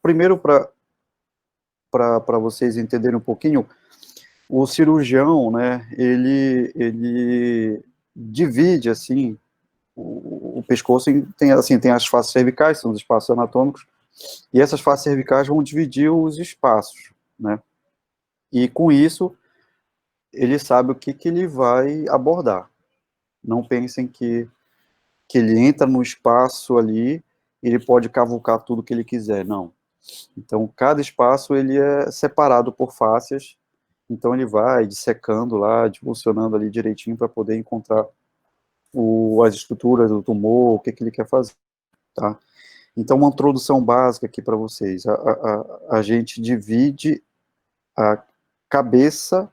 primeiro, para vocês entenderem um pouquinho, o cirurgião, né, ele divide, assim, o pescoço tem as faces cervicais, são os espaços anatômicos, e essas faces cervicais vão dividir os espaços, né, e com isso, ele sabe o que ele vai abordar. Não pensem que ele entra no espaço ali, ele pode cavucar tudo que ele quiser, não. Então, cada espaço ele é separado por fáscias, então ele vai dissecando lá, funcionando ali direitinho para poder encontrar as estruturas do tumor, o que ele quer fazer, tá? Então, uma introdução básica aqui para vocês. A gente divide a cabeça,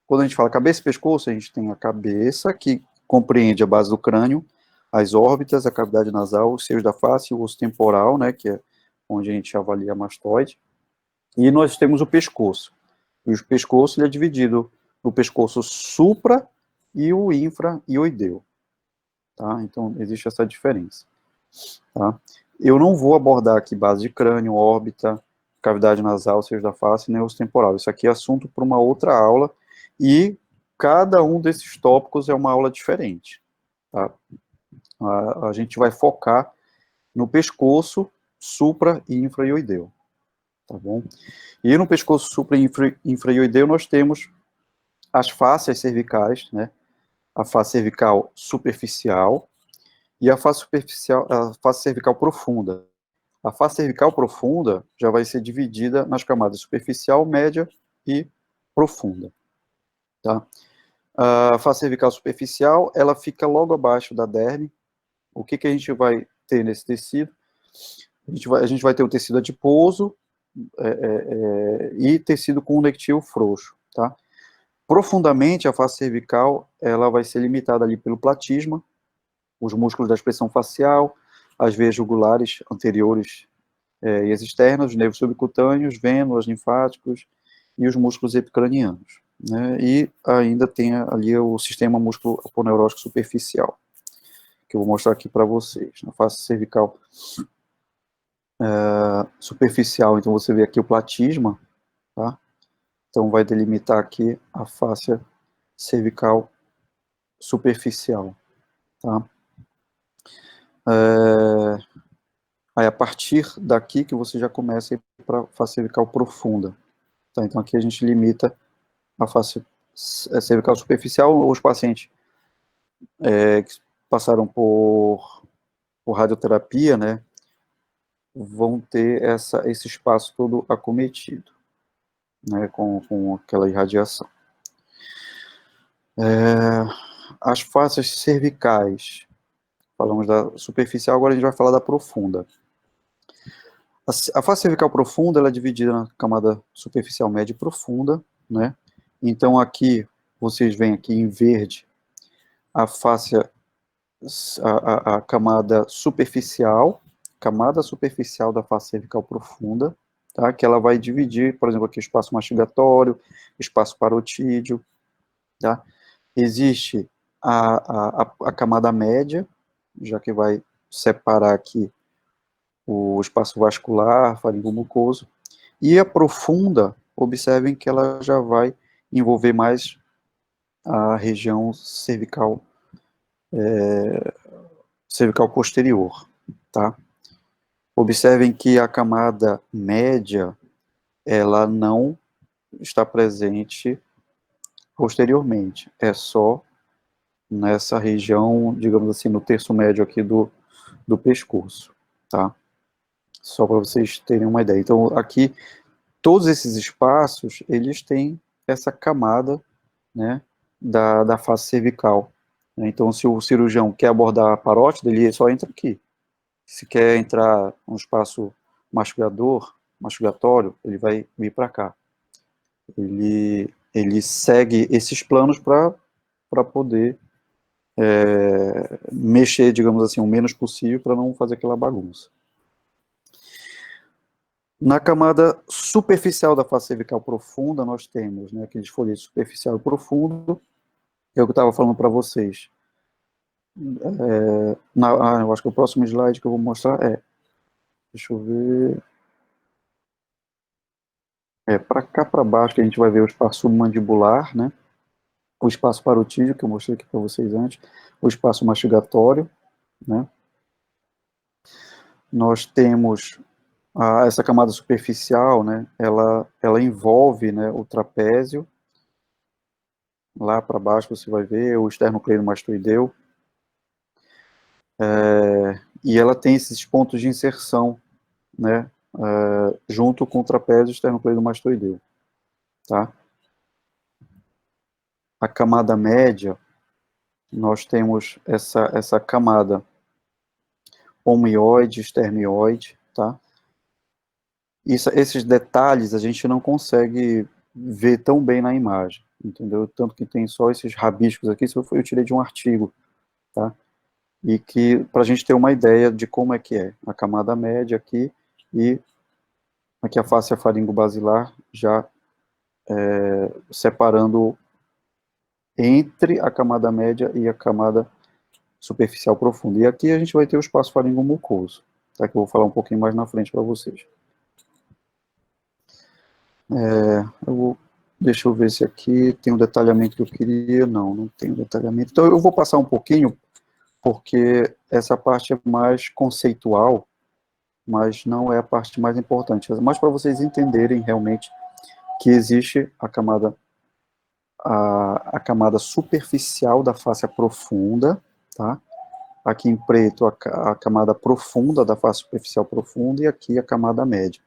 quando a gente fala cabeça e pescoço, a gente tem a cabeça, que compreende a base do crânio, as órbitas, a cavidade nasal, os seios da face, o osso temporal, né, que é onde a gente avalia a mastoide, e nós temos o pescoço. E o pescoço ele é dividido no pescoço supra e o infra-ioideu. Tá? Então, existe essa diferença. Tá? Eu não vou abordar aqui base de crânio, órbita, cavidade nasal, seja da face, nem osso temporal. Isso aqui é assunto para uma outra aula, e cada um desses tópicos é uma aula diferente. Tá? A gente vai focar no pescoço, supra e infra-ioideu. Tá bom? E no pescoço supra e infra-ioideu nós temos as fáscias cervicais, né? A face cervical superficial e a face cervical profunda. A face cervical profunda já vai ser dividida nas camadas superficial, média e profunda. Tá? A face cervical superficial, ela fica logo abaixo da derme. O que a gente vai ter nesse tecido? A gente vai ter o tecido adiposo e tecido conectivo frouxo. Tá? Profundamente, a face cervical ela vai ser limitada ali pelo platisma, os músculos da expressão facial, as veias jugulares anteriores e as externas, os nervos subcutâneos, vênulas, linfáticos e os músculos epicranianos. Né? E ainda tem ali o sistema músculo aponeurótico superficial, que eu vou mostrar aqui para vocês. Na face cervical superficial, então você vê aqui o platisma, tá? Então vai delimitar aqui a face cervical superficial, tá? Aí a partir daqui que você já começa a ir para a face cervical profunda. Tá? Então aqui a gente limita a face cervical superficial. Os pacientes que passaram por radioterapia, né, vão ter esse espaço todo acometido, né, com aquela irradiação. As faces cervicais, falamos da superficial, agora a gente vai falar da profunda. A face cervical profunda ela é dividida na camada superficial, média e profunda, né? Então aqui vocês veem aqui em verde a face, a camada superficial da face cervical profunda, tá? Que ela vai dividir, por exemplo, aqui o espaço mastigatório, espaço parotídeo, tá? Existe a camada média, já que vai separar aqui o espaço vascular, faringomucoso, e a profunda, observem que ela já vai envolver mais a região cervical, cervical posterior, tá? Observem que a camada média, ela não está presente posteriormente, é só nessa região, digamos assim, no terço médio aqui do pescoço, tá? Só para vocês terem uma ideia. Então, aqui, todos esses espaços, eles têm essa camada, né, da face cervical. Então, se o cirurgião quer abordar a parótida, ele só entra aqui. Se quer entrar no espaço mastigatório, ele vai vir para cá. Ele segue esses planos para poder mexer, digamos assim, o menos possível para não fazer aquela bagunça. Na camada superficial da face cervical profunda, nós temos, né, aquele esfoliante superficial e profundo, é o que eu estava falando para vocês. Eu acho que o próximo slide que eu vou mostrar deixa eu ver, Para cá para baixo que a gente vai ver o espaço submandibular, né? O espaço parotídeo, que eu mostrei aqui para vocês antes, o espaço mastigatório, né? Nós temos essa camada superficial, né? Ela envolve, né, o trapézio. Lá para baixo você vai ver o esternocleidomastoideu. E ela tem esses pontos de inserção, né? Junto com o trapézio esternocleidomastoideu, tá? A camada média, nós temos essa camada omioide, estermioide, tá? Esses detalhes a gente não consegue ver tão bem na imagem, entendeu? Tanto que tem só esses rabiscos aqui, isso eu tirei de um artigo, tá? E que, para a gente ter uma ideia de como é que é a camada média aqui, e aqui a face faringo-basilar já separando entre a camada média e a camada superficial profunda. E aqui a gente vai ter o espaço faringo-mucoso, tá? Que eu vou falar um pouquinho mais na frente para vocês. Deixa eu ver se aqui tem um detalhamento que eu queria. Não tem um detalhamento. Então eu vou passar um pouquinho, porque essa parte é mais conceitual, mas não é a parte mais importante. Mas para vocês entenderem realmente que existe a camada superficial da face profunda, tá? Aqui em preto a camada profunda da face superficial profunda, e aqui a camada média.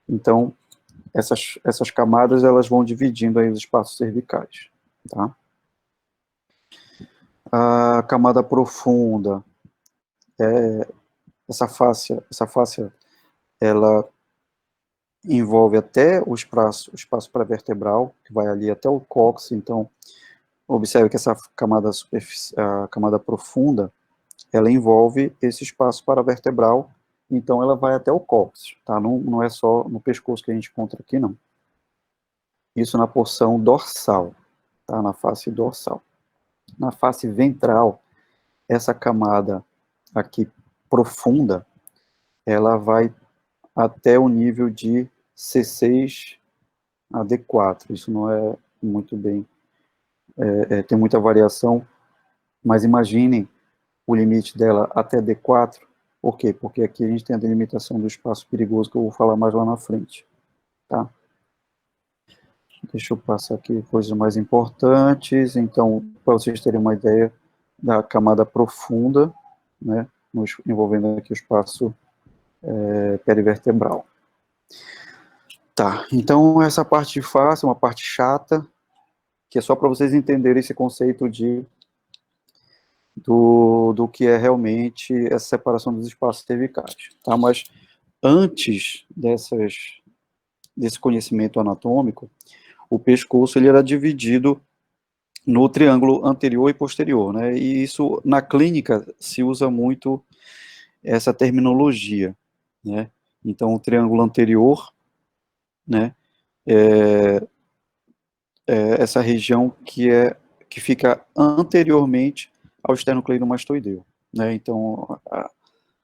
Então, essas camadas elas vão dividindo aí os espaços cervicais, tá? A camada profunda, essa face ela envolve até o espaço pré-vertebral, que vai ali até o cóccix. Então, observe que essa a camada profunda, ela envolve esse espaço paravertebral, então ela vai até o cóccix, tá? Não é só no pescoço que a gente encontra aqui, não. Isso na porção dorsal, tá? Na face dorsal. Na face ventral, essa camada aqui profunda, ela vai até o nível de C6 a D4. Isso não é muito bem, tem muita variação, mas imaginem o limite dela até D4. Por quê? Porque aqui a gente tem a delimitação do espaço perigoso, que eu vou falar mais lá na frente, tá? Deixa eu passar aqui coisas mais importantes. Então, para vocês terem uma ideia da camada profunda, né, envolvendo aqui o espaço perivertebral. Tá, então essa parte de face é uma parte chata, que é só para vocês entenderem esse conceito do que é realmente essa separação dos espaços cervicais, tá? Mas antes desse conhecimento anatômico, o pescoço ele era dividido no triângulo anterior e posterior, né? E isso, na clínica, se usa muito essa terminologia, né? Então, o triângulo anterior, né, essa região que fica anteriormente ao esternocleidomastoideu, né? Então,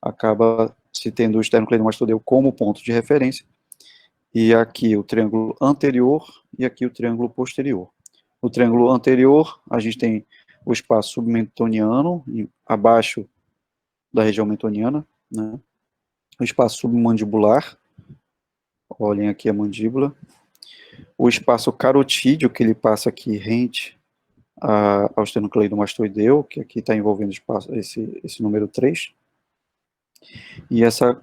acaba se tendo o esternocleidomastoideu como ponto de referência, e aqui o triângulo anterior e aqui o triângulo posterior. No triângulo anterior, a gente tem o espaço submentoniano, abaixo da região mentoniana, né? O espaço submandibular, olhem aqui a mandíbula. O espaço carotídeo, que ele passa aqui rente ao esternocleidomastoideu, que aqui está envolvendo esse número 3. E essa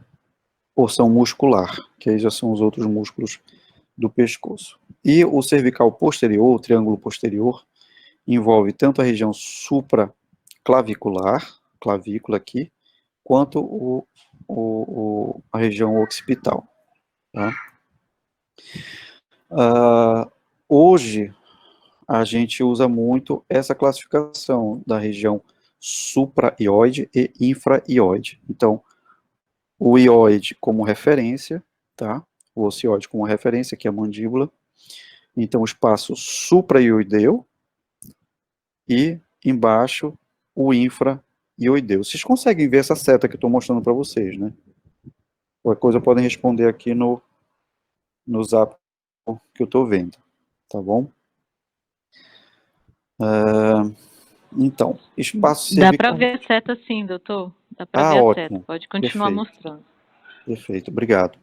porção muscular, que aí já são os outros músculos do pescoço. E o cervical posterior, o triângulo posterior, envolve tanto a região supraclavicular, clavícula aqui, quanto a região occipital. Tá? Hoje, a gente usa muito essa classificação da região supraioide e infraioide. Então, o ióide como referência, tá? O ocioide como referência, que é a mandíbula. Então, o espaço supraioideu e embaixo o infraioideu. Vocês conseguem ver essa seta que eu estou mostrando para vocês, né? Qualquer coisa podem responder aqui no zap vendo, tá bom? Então, espaço Dá para cervical. ver a seta sim, doutor. Dá para ver a seta. Ótimo. Pode continuar Perfeito. mostrando. Perfeito, obrigado.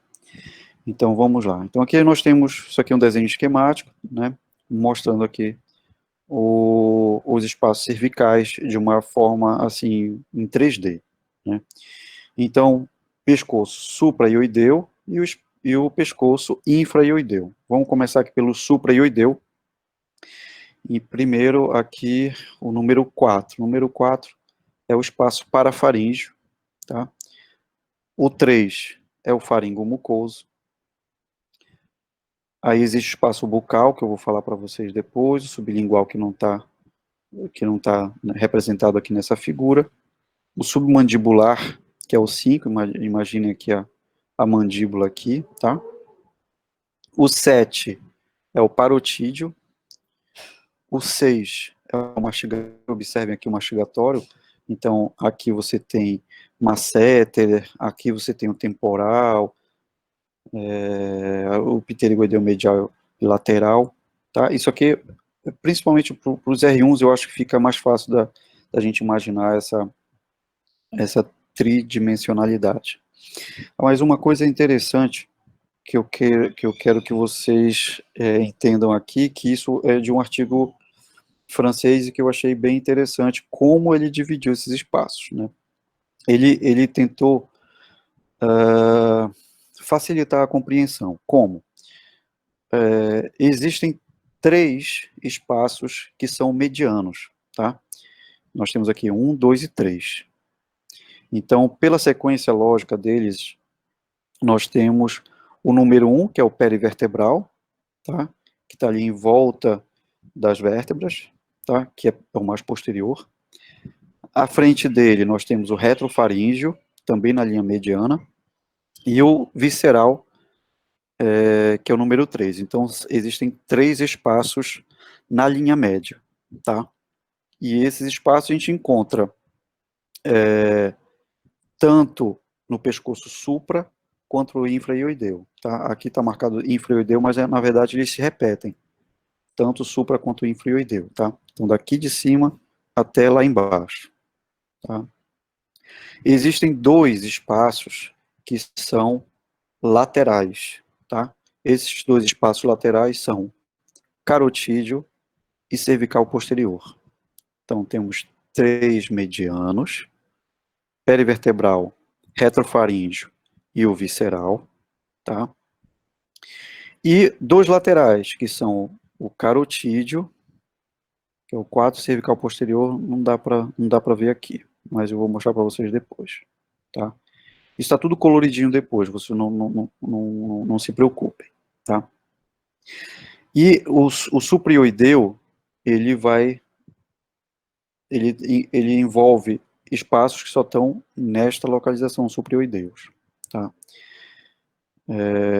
Então, vamos lá. Então, aqui nós temos, isso aqui é um desenho esquemático, né? Mostrando aqui os espaços cervicais de uma forma, assim, em 3D, né? Então, pescoço supraioideu e o pescoço infraioideu. Vamos começar aqui pelo supraioideu. E primeiro aqui o número 4. O número 4 é o espaço parafaríngeo, tá? O 3 é o faringo mucoso. Aí existe o espaço bucal, que eu vou falar para vocês depois, o sublingual que não está representado aqui nessa figura. O submandibular, que é o 5, imaginem aqui a mandíbula aqui, tá? O 7 é o parotídeo. O 6 é o mastigatório, observem aqui o mastigatório. Então, aqui você tem masséter, aqui você tem o temporal, o pterygoideu medial e lateral, tá? Isso aqui, principalmente para os R1s, eu acho que fica mais fácil da gente imaginar essa tridimensionalidade. Mas uma coisa interessante que eu quero que vocês entendam aqui, que isso é de um artigo francês e que eu achei bem interessante como ele dividiu esses espaços, né? Ele tentou facilitar a compreensão. Como? Existem 3 espaços que são medianos, tá? Nós temos aqui 1, 2 e 3. Então, pela sequência lógica deles, nós temos o número 1, que é o perivertebral, tá? Que está ali em volta das vértebras, tá? Que é o mais posterior. À frente dele, nós temos o retrofaríngeo, também na linha mediana, e o visceral, que é o número 3. Então, existem 3 espaços na linha média, tá? E esses espaços a gente encontra tanto no pescoço supra quanto no infraioideu, tá? Aqui está marcado infraioideu, mas na verdade eles se repetem, tanto supra quanto infraioideu, tá? Então, daqui de cima até lá embaixo, tá? Existem 2 espaços que são laterais, tá? Esses 2 espaços laterais são carotídeo e cervical posterior. Então, temos 3 medianos, perivertebral, retrofaríngeo e o visceral, tá? E 2 laterais, que são o carotídeo, que é o 4, cervical posterior, não dá para ver aqui, mas eu vou mostrar para vocês depois, tá? Isso está tudo coloridinho depois, vocês não se preocupem, tá? E o supraioideu, ele envolve espaços que só estão nesta localização, supraioideus, tá?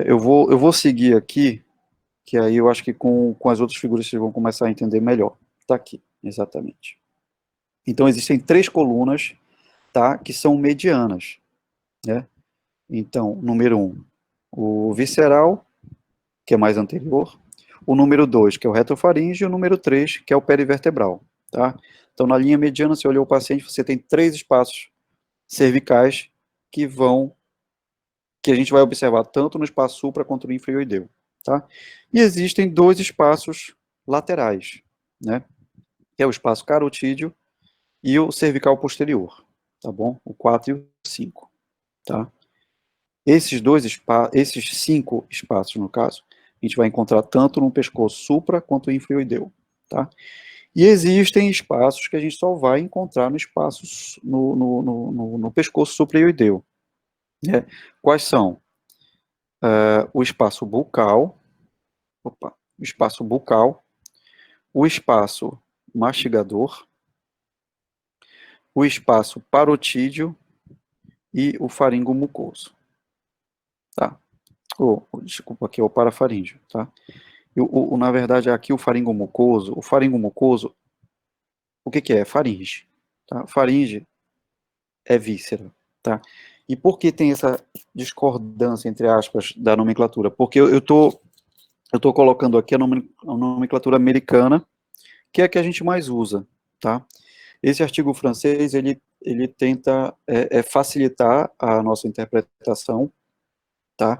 Eu vou seguir aqui, que aí eu acho que com as outras figuras vocês vão começar a entender melhor. Tá aqui, exatamente. Então, existem 3 colunas, tá, que são medianas, né? Então, número 1, o visceral, que é mais anterior, o número 2, que é o retrofaríngeo, e o número 3, que é o perivertebral, tá? Então, na linha mediana, você olhou o paciente, você tem 3 espaços cervicais que a gente vai observar tanto no espaço supra quanto no infraioideu, tá? E existem 2 espaços laterais, né? Que é o espaço carotídeo e o cervical posterior, tá bom? O 4 e o 5, tá? Esses 5 espaços, no caso, a gente vai encontrar tanto no pescoço supra quanto no infraioideu, tá? E existem espaços que a gente só vai encontrar no espaço no pescoço supraioideu, né? Quais são? O espaço bucal, o espaço bucal, o espaço mastigador, o espaço parotídeo e o faringo mucoso, tá? Desculpa, aqui é o parafaríngeo, tá? Na verdade, aqui o faringo mucoso, o que é? Faringe, tá? Faringe é víscera, tá? E por que tem essa discordância, entre aspas, da nomenclatura? Porque eu estou eu estou colocando aqui a nomenclatura americana, que é a que a gente mais usa, tá? Esse artigo francês, ele tenta facilitar a nossa interpretação, tá?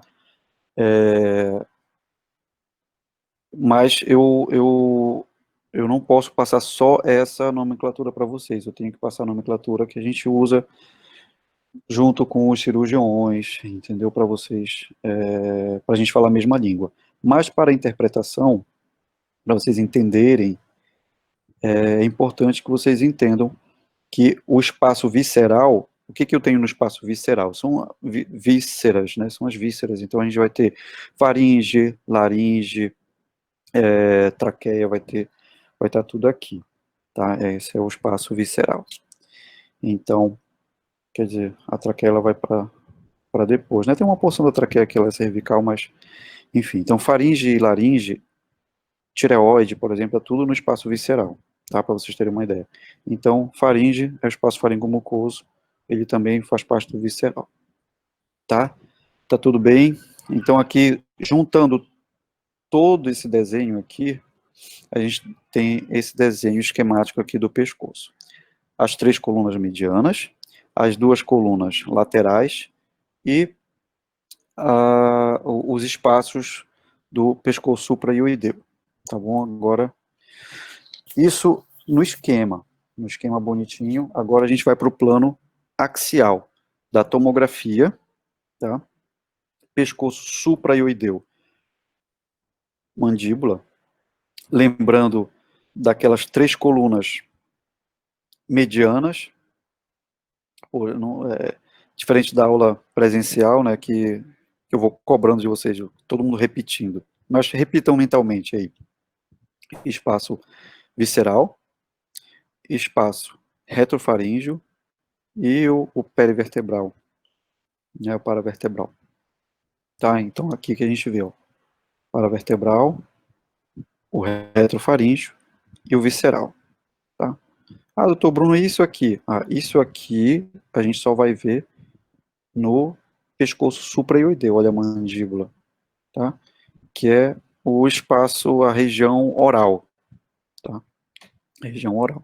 Mas eu não posso passar só essa nomenclatura para vocês, eu tenho que passar a nomenclatura que a gente usa junto com os cirurgiões, entendeu? Para vocês, para a gente falar a mesma língua. Mas para a interpretação, para vocês entenderem, é importante que vocês entendam que o espaço visceral, o que eu tenho no espaço visceral? São vísceras, né? São as vísceras. Então a gente vai ter faringe, laringe, traqueia, vai estar tudo aqui, tá? Esse é o espaço visceral. Então, quer dizer, a traqueia ela vai para depois, né? Tem uma porção da traqueia que ela é cervical, mas enfim. Então, faringe e laringe, tireoide, por exemplo, é tudo no espaço visceral, tá? Para vocês terem uma ideia. Então, faringe é o espaço faringomucoso, ele também faz parte do visceral, tá? Tá tudo bem? Então, aqui, juntando todo esse desenho aqui, a gente tem esse desenho esquemático aqui do pescoço. As 3 colunas medianas, as 2 colunas laterais e os espaços do pescoço supraioideu, tá bom? Agora, isso no esquema bonitinho. Agora a gente vai para o plano axial da tomografia, tá? Pescoço supraioideu, mandíbula, lembrando daquelas 3 colunas medianas, diferente da aula presencial, né, que eu vou cobrando de vocês, todo mundo repetindo, mas repitam mentalmente aí. Espaço visceral, espaço retrofaríngeo e o perivertebral, né, o paravertebral. Tá, então aqui que a gente vê, ó, paravertebral, o retrofaríngeo e o visceral, tá? Ah, doutor Bruno, isso aqui? Ah, isso aqui a gente só vai ver no pescoço supraioideu, olha a mandíbula, tá? Que é o espaço, a região oral, tá? A região oral.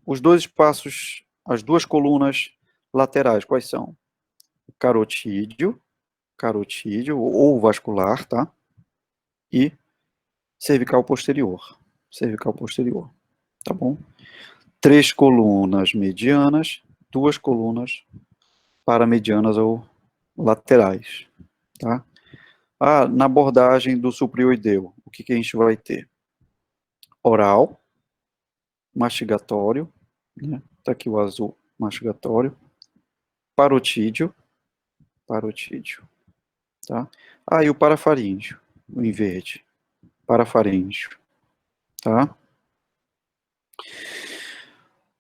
Os 2 espaços, as 2 colunas laterais, quais são? Carotídeo ou vascular, tá? E cervical posterior, tá bom? 3 colunas medianas, 2 colunas paramedianas ou laterais, tá? Na abordagem do supraioideu, o que a gente vai ter? Oral, mastigatório, né? Tá aqui o azul, mastigatório, parotídeo, tá? E o parafaríngeo, o em verde, parafaríngeo, tá?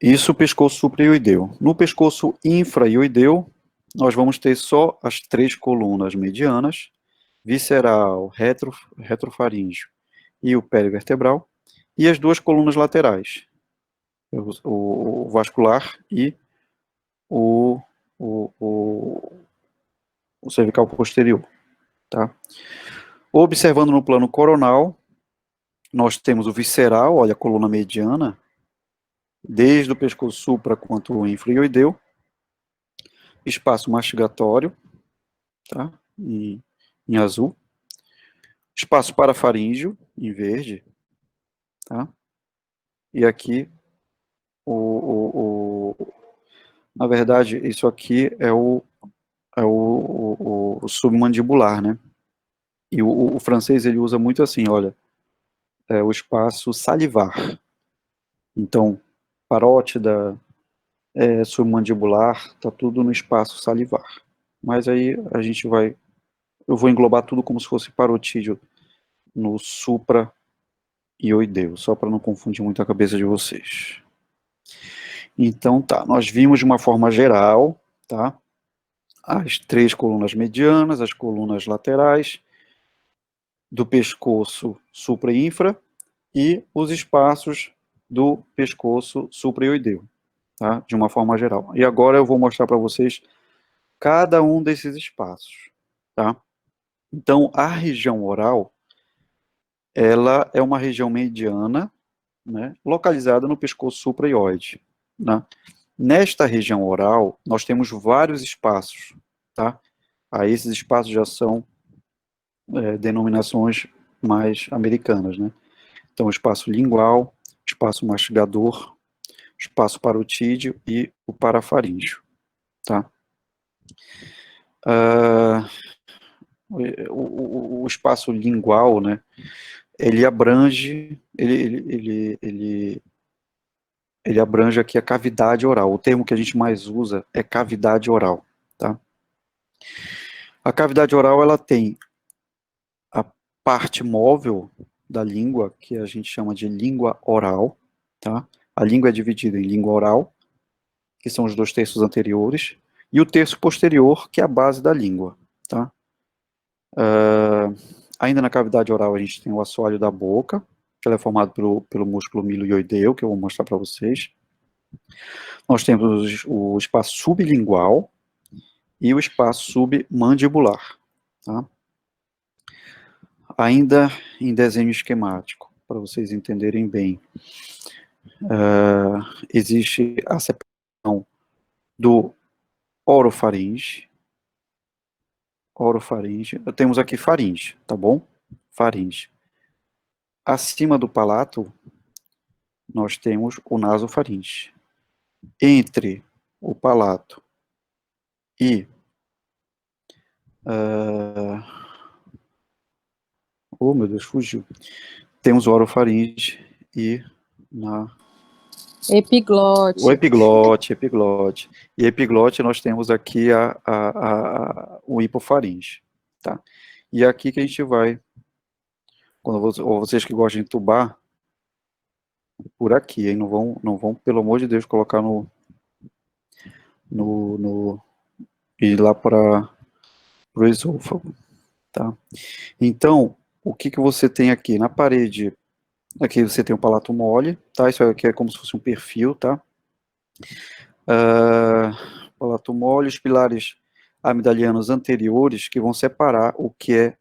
Isso o pescoço supraioideu. No pescoço infraioideu, nós vamos ter só as 3 colunas medianas, visceral, retrofaríngeo e o perivertebral, e as 2 colunas laterais, o vascular e o, o, o, o cervical posterior, tá? Observando no plano coronal, nós temos o visceral, olha a coluna mediana, desde o pescoço supra quanto o infraioideu, espaço mastigatório, tá? Em azul, espaço parafaríngeo, em verde, tá? E aqui, na verdade, isso aqui é o submandibular, né? E o francês, ele usa muito assim, olha, o espaço salivar. Então, parótida, submandibular, tá tudo no espaço salivar. Mas aí a gente vai, eu vou englobar tudo como se fosse parotídeo no supra e oideu, só para não confundir muito a cabeça de vocês. Então tá, nós vimos de uma forma geral, tá? As 3 colunas medianas, as colunas laterais, do pescoço supra e infra, e os espaços do pescoço supraioideu, tá? De uma forma geral. E agora eu vou mostrar para vocês cada um desses espaços, tá? Então, a região oral, ela é uma região mediana, né, localizada no pescoço supraioide, né? Nesta região oral, nós temos vários espaços, tá? Aí esses espaços já são denominações mais americanas, né? Então, o espaço lingual, espaço mastigador, espaço parotídeo e o parafaríngeo, tá? O espaço lingual, né? Ele abrange, ele abrange aqui a cavidade oral. O termo que a gente mais usa é cavidade oral, tá? A cavidade oral, ela tem a parte móvel da língua, que a gente chama de língua oral, tá? A língua é dividida em língua oral, que são os 2 terços anteriores, e o terço posterior, que é a base da língua, tá? Ainda na cavidade oral, a gente tem o assoalho da boca, que ela é formado pelo músculo milioideu, que eu vou mostrar para vocês. Nós temos o espaço sublingual e o espaço submandibular, tá? Ainda em desenho esquemático, para vocês entenderem bem, existe a separação do orofaringe, temos aqui faringe, tá bom? Faringe. Acima do palato, nós temos o nasofaringe. Entre o palato e oh, meu Deus, fugiu. Temos o orofaringe e Epiglote. o epiglote. E epiglote nós temos aqui o hipofaringe, tá? E aqui que a gente vai, quando vocês que gostam de entubar, por aqui, hein? Não vão, pelo amor de Deus, colocar ir lá para o esôfago, tá? Então, o que você tem aqui? Na parede, aqui você tem o palato mole, tá? Isso aqui é como se fosse um perfil, tá? Palato mole, os pilares amidalianos anteriores, que vão separar o que é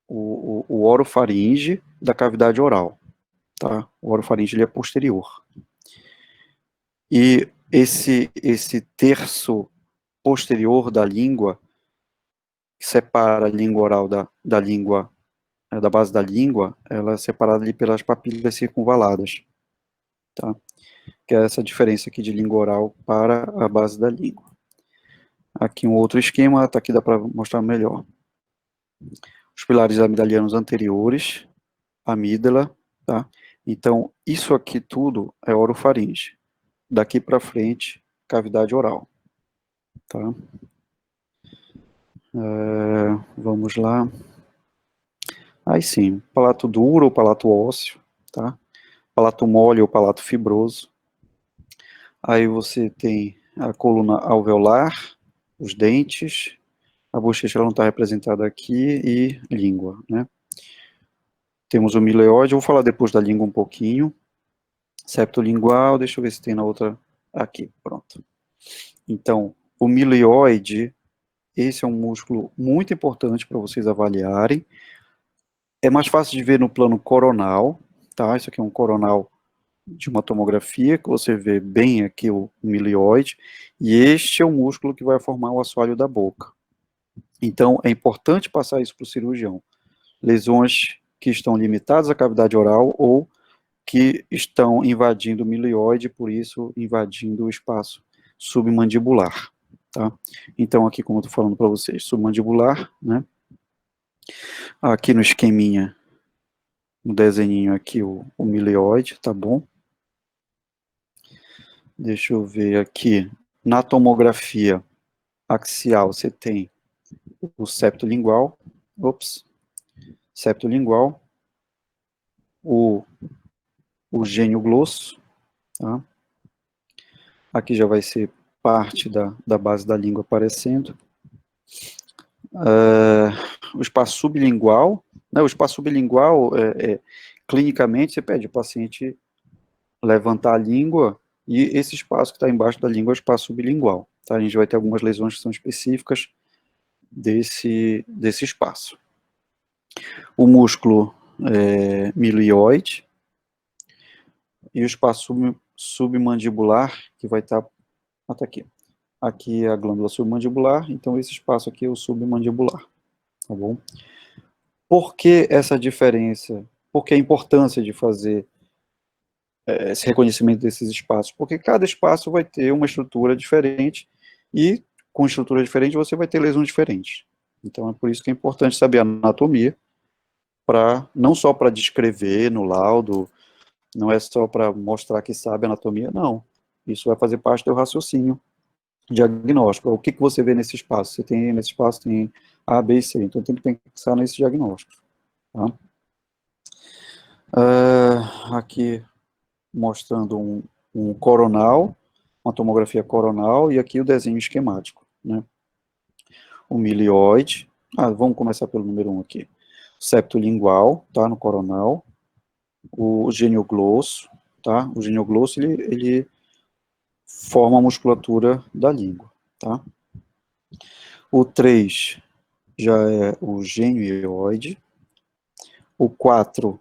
o orofaringe da cavidade oral, tá? O orofaringe ele é posterior. E esse terço posterior da língua, que separa a língua oral da língua, da base da língua, ela é separada ali pelas papilas circunvaladas, tá? Que é essa diferença aqui de língua oral para a base da língua. Aqui um outro esquema, tá aqui dá para mostrar melhor. Os pilares amidalianos anteriores, amígdala, tá? Então, isso aqui tudo é orofaringe. Daqui para frente, cavidade oral, tá? Vamos lá. Aí sim, palato duro ou palato ósseo, tá? Palato mole ou palato fibroso. Aí você tem a coluna alveolar, os dentes, a bochecha não está representada aqui, e língua, né? Temos o mileoide, eu vou falar depois da língua um pouquinho. Septo lingual, deixa eu ver se tem na outra, aqui, pronto. Então, o mileoide, esse é um músculo muito importante para vocês avaliarem. É mais fácil de ver no plano coronal, tá? Isso aqui é um coronal de uma tomografia, que você vê bem aqui o mileoide, e este é o músculo que vai formar o assoalho da boca. Então, é importante passar isso para o cirurgião. Lesões que estão limitadas à cavidade oral ou que estão invadindo o mileoide, por isso invadindo o espaço submandibular, tá? Então, aqui, como eu estou falando para vocês, submandibular, né? Aqui no esqueminha, no desenhinho aqui, o mileoide, tá bom? Deixa eu ver aqui. Na tomografia axial, você tem o septo lingual, septo lingual, o gênio glosso, tá? Aqui já vai ser parte da base da língua aparecendo. O espaço sublingual, né? O espaço sublingual, clinicamente, você pede o paciente levantar a língua, e esse espaço que está embaixo da língua é o espaço sublingual, tá? A gente vai ter algumas lesões que são específicas desse espaço. O músculo milioide e o espaço submandibular, que vai estar até aqui. Aqui é a glândula submandibular, então esse espaço aqui é o submandibular, tá bom? Por que essa diferença? Por que a importância de fazer esse reconhecimento desses espaços? Porque cada espaço vai ter uma estrutura diferente e com estrutura diferente você vai ter lesões diferentes. Então é por isso que é importante saber a anatomia, não só para descrever no laudo, não é só para mostrar que sabe a anatomia, não. Isso vai fazer parte do raciocínio diagnóstico. O que você vê nesse espaço? Você tem nesse espaço tem A, B e C, então tem que pensar nesse diagnóstico. Tá? Aqui mostrando um coronal, uma tomografia coronal, e aqui o desenho esquemático, né? O milioide, vamos começar pelo número 1 aqui. Septo lingual, tá, no coronal. O genioglosso, tá? O genioglosso, ele forma a musculatura da língua, tá? O 3 já é o genioide. O 4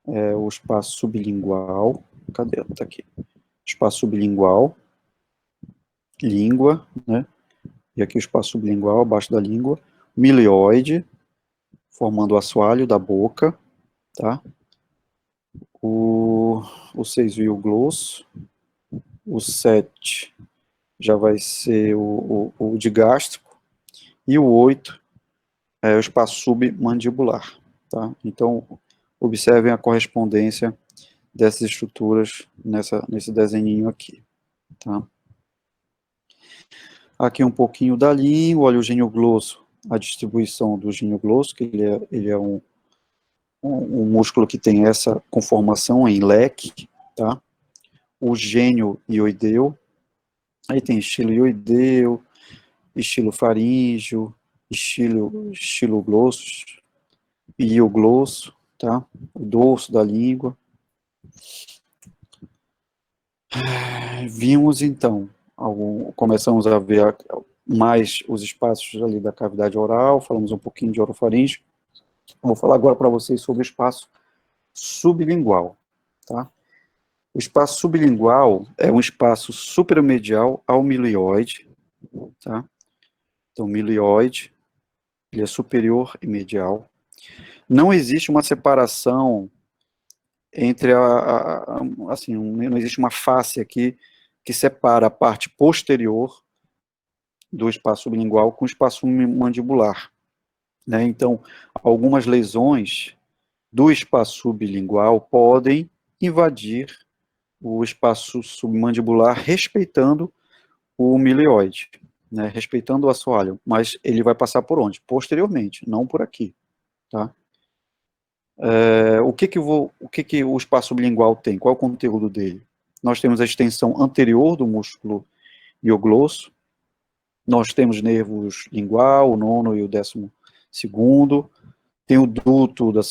é o espaço sublingual. Cadê? Tá aqui. Espaço sublingual, língua, né? E aqui o espaço sublingual, abaixo da língua. Milioide, formando o assoalho da boca, tá? O 6 o glosso. O 7 já vai ser o digástrico. E o 8 é o espaço submandibular, tá? Então, observem a correspondência dessas estruturas nesse desenhinho aqui, tá? Aqui um pouquinho da língua, olha o genioglosso, a distribuição do genioglosso, que ele é um músculo que tem essa conformação em leque, tá? O gênio ioideu, aí tem estilo ioideu, estilo faríngeo, estilo glosso, ioglosso, tá? O dorso da língua. Vimos então, começamos a ver mais os espaços ali da cavidade oral, falamos um pouquinho de orofaringe. Vou falar agora para vocês sobre o espaço sublingual, tá? O espaço sublingual é um espaço superomedial ao milioide, tá? Então, o milioide, ele é superior e medial. Não existe uma separação entre assim, não existe uma face aqui que separa a parte posterior do espaço sublingual com o espaço mandibular, né? Então, algumas lesões do espaço sublingual podem invadir o espaço submandibular respeitando o milioide, né? Respeitando o assoalho, mas ele vai passar por onde? Posteriormente, não por aqui, tá? O que o espaço sublingual tem? Qual é o conteúdo dele? Nós temos a extensão anterior do músculo ioglosso, nós temos nervos lingual, o 9º e o 12º, tem o duto da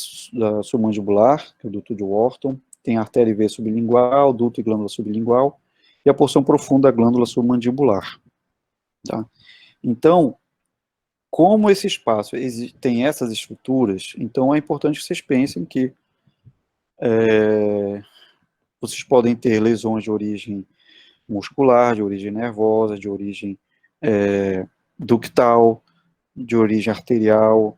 submandibular, que é o duto de Wharton, tem a artéria V sublingual, duto e glândula sublingual, e a porção profunda da glândula submandibular. Tá? Então, como esse espaço tem essas estruturas, então é importante que vocês pensem que vocês podem ter lesões de origem muscular, de origem nervosa, de origem ductal, de origem arterial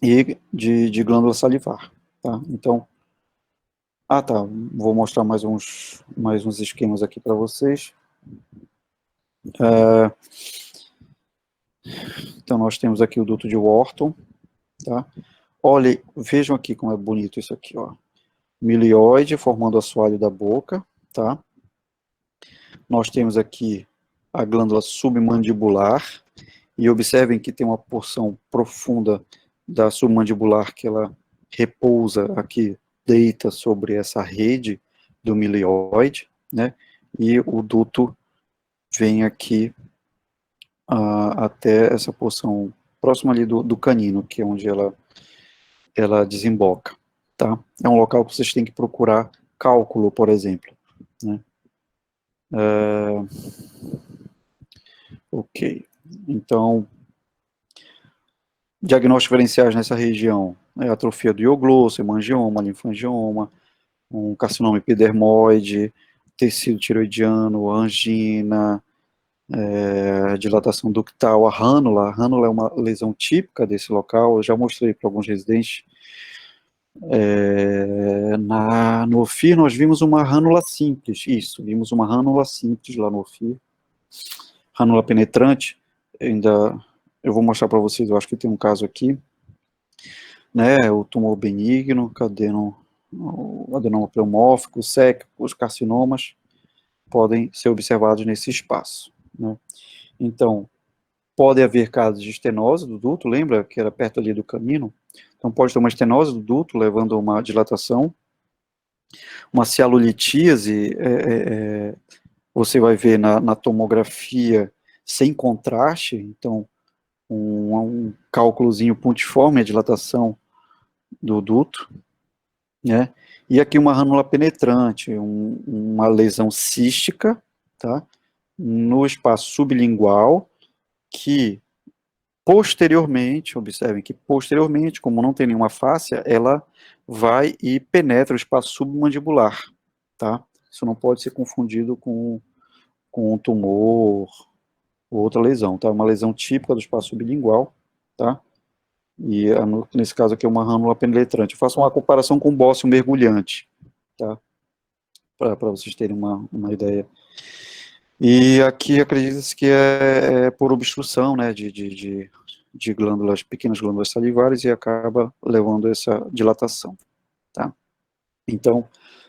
e de glândula salivar. Tá? Então, vou mostrar mais uns esquemas aqui para vocês. Então, nós temos aqui o duto de Wharton, tá? Olha, vejam aqui como é bonito isso aqui, ó. Milioide formando o assoalho da boca, tá? Nós temos aqui a glândula submandibular, e observem que tem uma porção profunda da submandibular que ela repousa aqui, deita sobre essa rede do milioide, né? E o duto vem aqui até essa porção próxima ali do canino, que é onde ela desemboca, tá? É um local que vocês têm que procurar cálculo, por exemplo, né? Ok. Então, diagnósticos diferenciais nessa região, atrofia do ioglosso, hemangioma, linfangioma, um carcinoma epidermoide, tecido tiroidiano, angina, dilatação ductal, a rânula é uma lesão típica desse local, eu já mostrei para alguns residentes. No OFIR nós vimos uma rânula simples, vimos uma rânula simples lá no OFIR, rânula penetrante, eu vou mostrar para vocês, eu acho que tem um caso aqui, né, o tumor benigno, o adenoma pleomórfico, os carcinomas podem ser observados nesse espaço, né. Então, pode haver casos de estenose do duto, lembra que era perto ali do canino? Então, pode ter uma estenose do duto, levando a uma dilatação, uma cialolitíase, você vai ver na tomografia sem contraste, então, um cálculozinho pontiforme, a dilatação do duto, né? E aqui uma rânula penetrante, uma lesão cística, tá? No espaço sublingual, que posteriormente, observem que posteriormente, como não tem nenhuma fáscia, ela vai e penetra o espaço submandibular, tá? Isso não pode ser confundido com um tumor ou outra lesão, tá? Uma lesão típica do espaço sublingual, tá? E nesse caso aqui é uma rânula penetrante. Eu faço uma comparação com bócio mergulhante, tá? Para vocês terem uma ideia. E aqui acredita-se que é por obstrução, né, de glândulas, pequenas glândulas salivares, e acaba levando essa dilatação, tá? Então,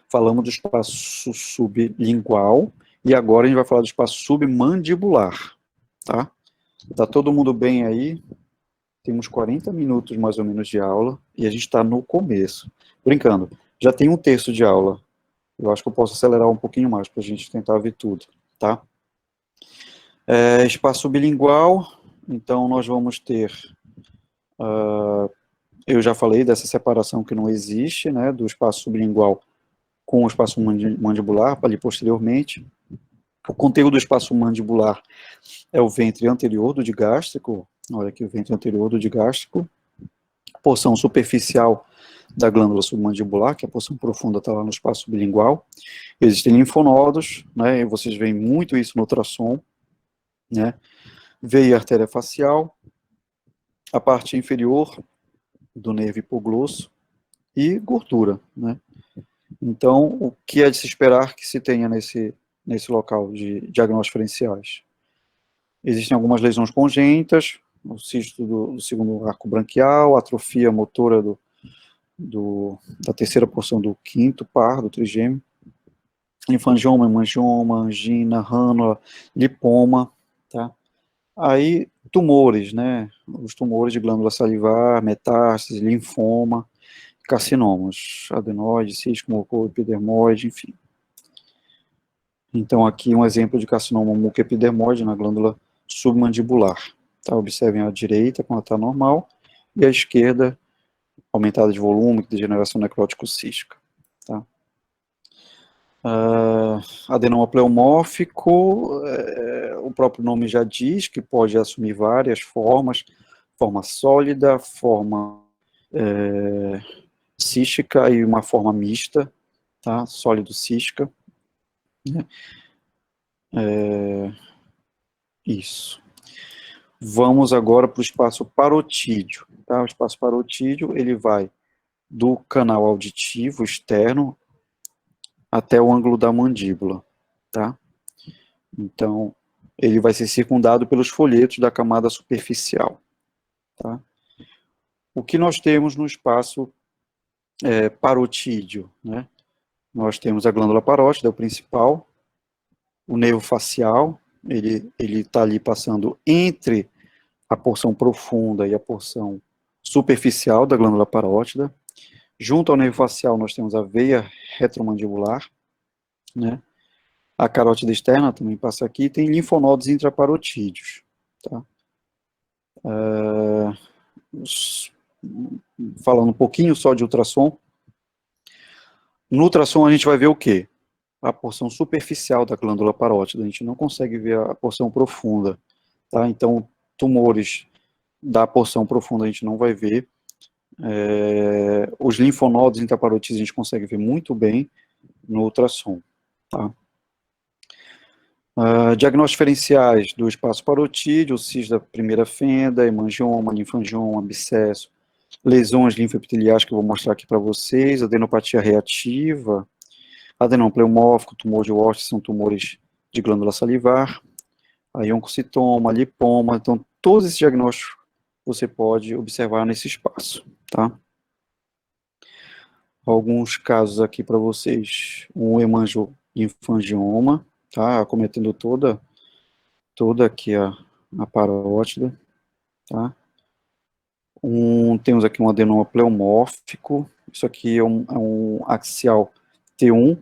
falamos do espaço sublingual, e agora a gente vai falar do espaço submandibular, tá? Tá todo mundo bem aí? Temos 40 minutos mais ou menos de aula, e a gente está no começo. Brincando, já tem um terço de aula. Eu acho que eu posso acelerar um pouquinho mais, para a gente tentar ver tudo, tá? Espaço sublingual, então nós vamos ter, eu já falei dessa separação que não existe, né, do espaço sublingual com o espaço mandibular, ali posteriormente. O conteúdo do espaço mandibular é o ventre anterior do digástrico, olha aqui o ventre anterior do digástrico, porção superficial da glândula submandibular, que a porção profunda está lá no espaço sublingual. Existem linfonodos, né, e vocês veem muito isso no ultrassom, né, veia e artéria facial, a parte inferior do nervo hipoglosso e gordura, né. Então, o que é de se esperar que se tenha nesse local de diagnósticos diferenciais? Existem algumas lesões congênitas, o cisto do segundo arco branquial, atrofia motora da terceira porção do quinto par, do trigêmeo, linfangioma, hemangioma, angina, rânula, lipoma, tá? Aí, tumores, né? Os tumores de glândula salivar, metástase, linfoma, carcinomas, adenoide, cístico, mucoepidermoide, enfim. Então, aqui um exemplo de carcinoma mucoepidermoide na glândula submandibular. Tá? Observem a direita, quando está normal, e a esquerda, aumentada de volume, degeneração necrótico-cística. Tá? Adenoma pleomórfico, o próprio nome já diz que pode assumir várias formas, forma sólida, forma cística e uma forma mista, tá? Sólido-cística. Isso. Vamos agora para o espaço parotídeo. Tá? O espaço parotídeo, ele vai do canal auditivo externo até o ângulo da mandíbula, tá? Então, ele vai ser circundado pelos folhetos da camada superficial, tá? O que nós temos no espaço parotídeo, né? Nós temos a glândula parótida, é o principal, o nervo facial, ele está ali passando entre a porção profunda e a porção superficial da glândula parótida. Junto ao nervo facial, nós temos a veia retromandibular, né? A carótida externa também passa aqui, tem linfonodos intraparotídeos, tá? Falando um pouquinho só de ultrassom, no ultrassom a gente vai ver o quê? A porção superficial da glândula parótida, a gente não consegue ver a porção profunda, tá? Então, tumores da porção profunda a gente não vai ver. Os linfonodos intraparotídeos a gente consegue ver muito bem no ultrassom, tá? Diagnósticos diferenciais do espaço parotídeo, cis da primeira fenda, hemangioma, linfangioma, abscesso, lesões linfoepiteliais que eu vou mostrar aqui para vocês, adenopatia reativa, adenoma pleomórfico, tumor de Walsh, são tumores de glândula salivar, aí oncocitoma, lipoma, então todos esses diagnósticos você pode observar nesse espaço, tá? Alguns casos aqui para vocês, um hemangioma, tá? Acometendo toda aqui a parótida, tá? Temos aqui um adenoma pleomórfico, isso aqui é um axial T1,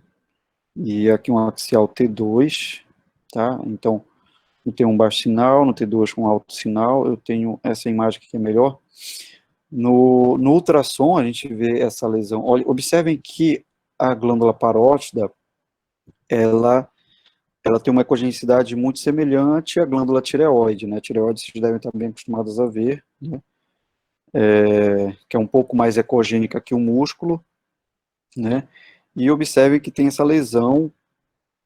e aqui um axial T2, tá? Então, no T1 baixo sinal, no T2 com alto sinal, eu tenho essa imagem aqui que é melhor. No ultrassom, a gente vê essa lesão. Olha, observem que a glândula parótida, ela tem uma ecogenicidade muito semelhante à glândula tireoide, né? A tireoide vocês devem estar bem acostumados a ver, né? Que é um pouco mais ecogênica que o músculo, né? E observem que tem essa lesão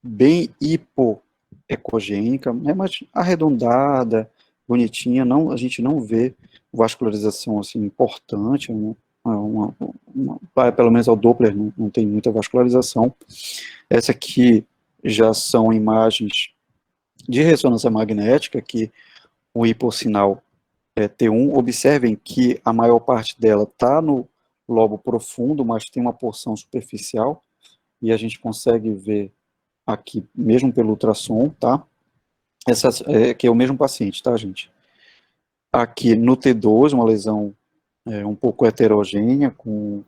bem hipoecogênica, né? Mas arredondada, bonitinha, não, a gente não vê vascularização assim importante, né? Pelo menos ao Doppler não tem muita vascularização. Essa aqui já são imagens de ressonância magnética, que o hipossinal T1, observem que a maior parte dela está no lobo profundo, mas tem uma porção superficial, e a gente consegue ver aqui, mesmo pelo ultrassom, tá? Essa aqui é o mesmo paciente, tá, gente? Aqui no T2, uma lesão um pouco heterogênea, com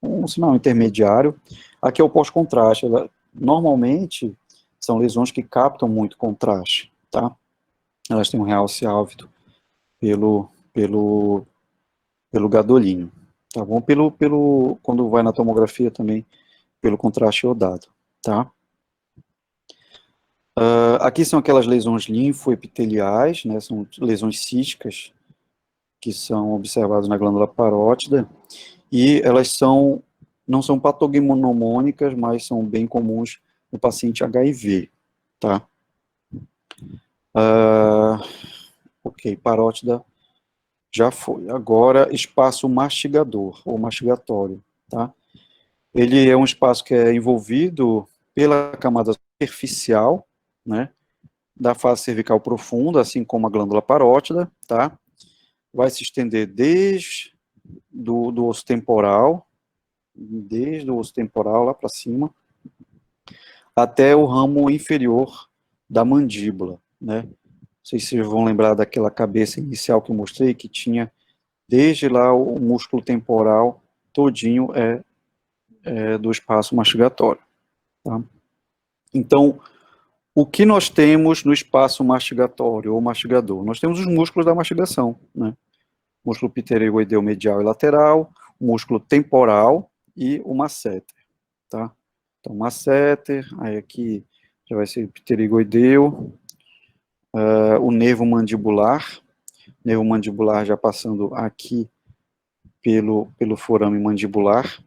um sinal intermediário. Aqui é o pós-contraste. Normalmente, são lesões que captam muito contraste, tá? Elas têm um realce álvido pelo gadolinho, tá bom? Quando vai na tomografia também, pelo contraste iodado, tá? Aqui são aquelas lesões linfoepiteliais, né? São lesões císticas que são observadas na glândula parótida, e elas não são patognomônicas, mas são bem comuns no paciente HIV, tá? Ok, parótida já foi. Agora, espaço mastigador, ou mastigatório, tá? Ele é um espaço que é envolvido pela camada superficial, né, da face cervical profunda, assim como a glândula parótida, tá? Vai se estender desde do osso temporal, lá para cima, até o ramo inferior da mandíbula, né? Não sei se vocês vão lembrar daquela cabeça inicial que eu mostrei, que tinha desde lá o músculo temporal todinho do espaço mastigatório, tá? Então, o que nós temos no espaço mastigatório ou mastigador? Nós temos os músculos da mastigação, né? Músculo pterygoideu medial e lateral, o músculo temporal e o masseter, tá? Então, masseter, aí aqui já vai ser pterygoideu, o nervo mandibular já passando aqui pelo forame mandibular,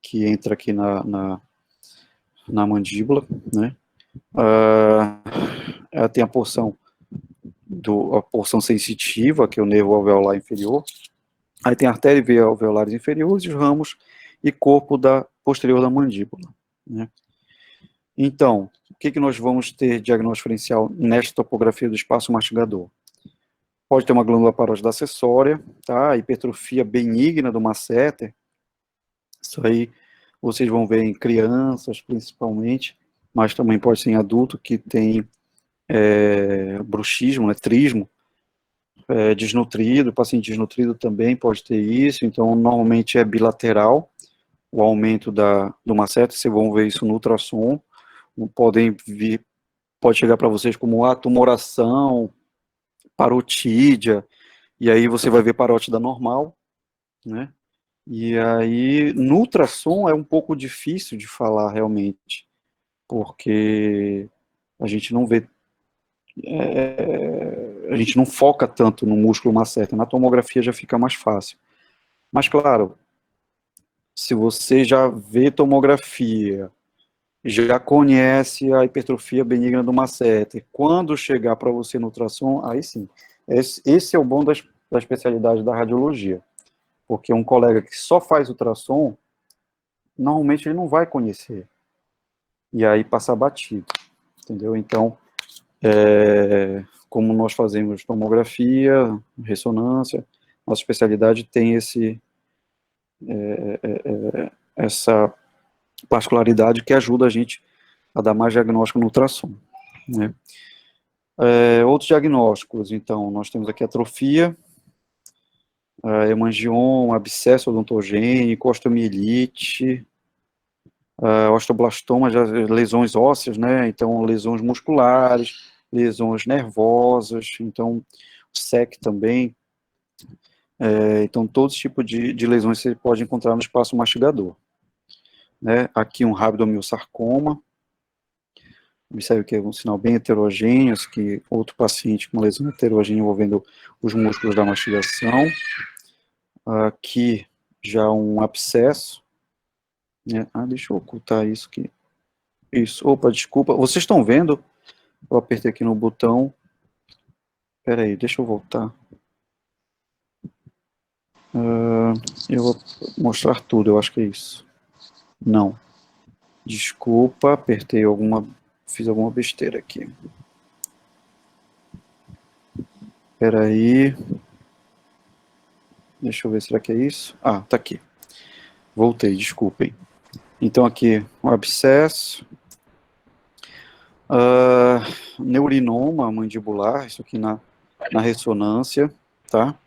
que entra aqui na mandíbula, né? Ela tem a porção sensitiva, que é o nervo alveolar inferior. Aí tem a artéria e veia alveolares inferiores, os ramos e corpo posterior da mandíbula, né? Então, o que nós vamos ter diagnóstico diferencial nesta topografia do espaço mastigador? Pode ter uma glândula parótida acessória, tá? Hipertrofia benigna do masseter. Isso aí vocês vão ver em crianças, principalmente, mas também pode ser em adulto que tem bruxismo, né, trismo, desnutrido, paciente desnutrido também pode ter isso, então normalmente é bilateral, o aumento do masseter, vocês vão ver isso no ultrassom, pode chegar para vocês como tumoração, parotídea, e aí você vai ver parótida normal, né? E aí, no ultrassom é um pouco difícil de falar realmente, porque a gente não vê a gente não foca tanto no músculo masseter, na tomografia já fica mais fácil. Mas, claro, se você já vê tomografia, já conhece a hipertrofia benigna do masseter, quando chegar para você no ultrassom, aí sim. Esse é o bom da especialidade da radiologia, porque um colega que só faz ultrassom, normalmente ele não vai conhecer, e aí passa batido, entendeu? Então, como nós fazemos tomografia, ressonância, nossa especialidade tem essa particularidade que ajuda a gente a dar mais diagnóstico no ultrassom, né? Outros diagnósticos, então, nós temos aqui atrofia, hemangioma, abscesso odontogênico, osteomielite, osteoblastoma, lesões ósseas, né? Então, lesões musculares, lesões nervosas, então, SEC também. Então, todo tipo de lesões você pode encontrar no espaço mastigador. Né? Aqui um rabdomiossarcoma, observe que é um sinal bem heterogêneo, que outro paciente com uma lesão heterogênea envolvendo os músculos da mastigação. Aqui já um abscesso, né? Deixa eu ocultar isso aqui. Isso, opa, desculpa. Vocês estão vendo? Eu apertei aqui no botão. Espera aí, deixa eu voltar. Eu vou mostrar tudo, eu acho que é isso. Não. Desculpa, apertei fiz alguma besteira aqui. Espera aí. Deixa eu ver, será que é isso? Tá aqui. Voltei, desculpem. Então aqui, um abscesso. Neurinoma mandibular, isso aqui na ressonância, tá?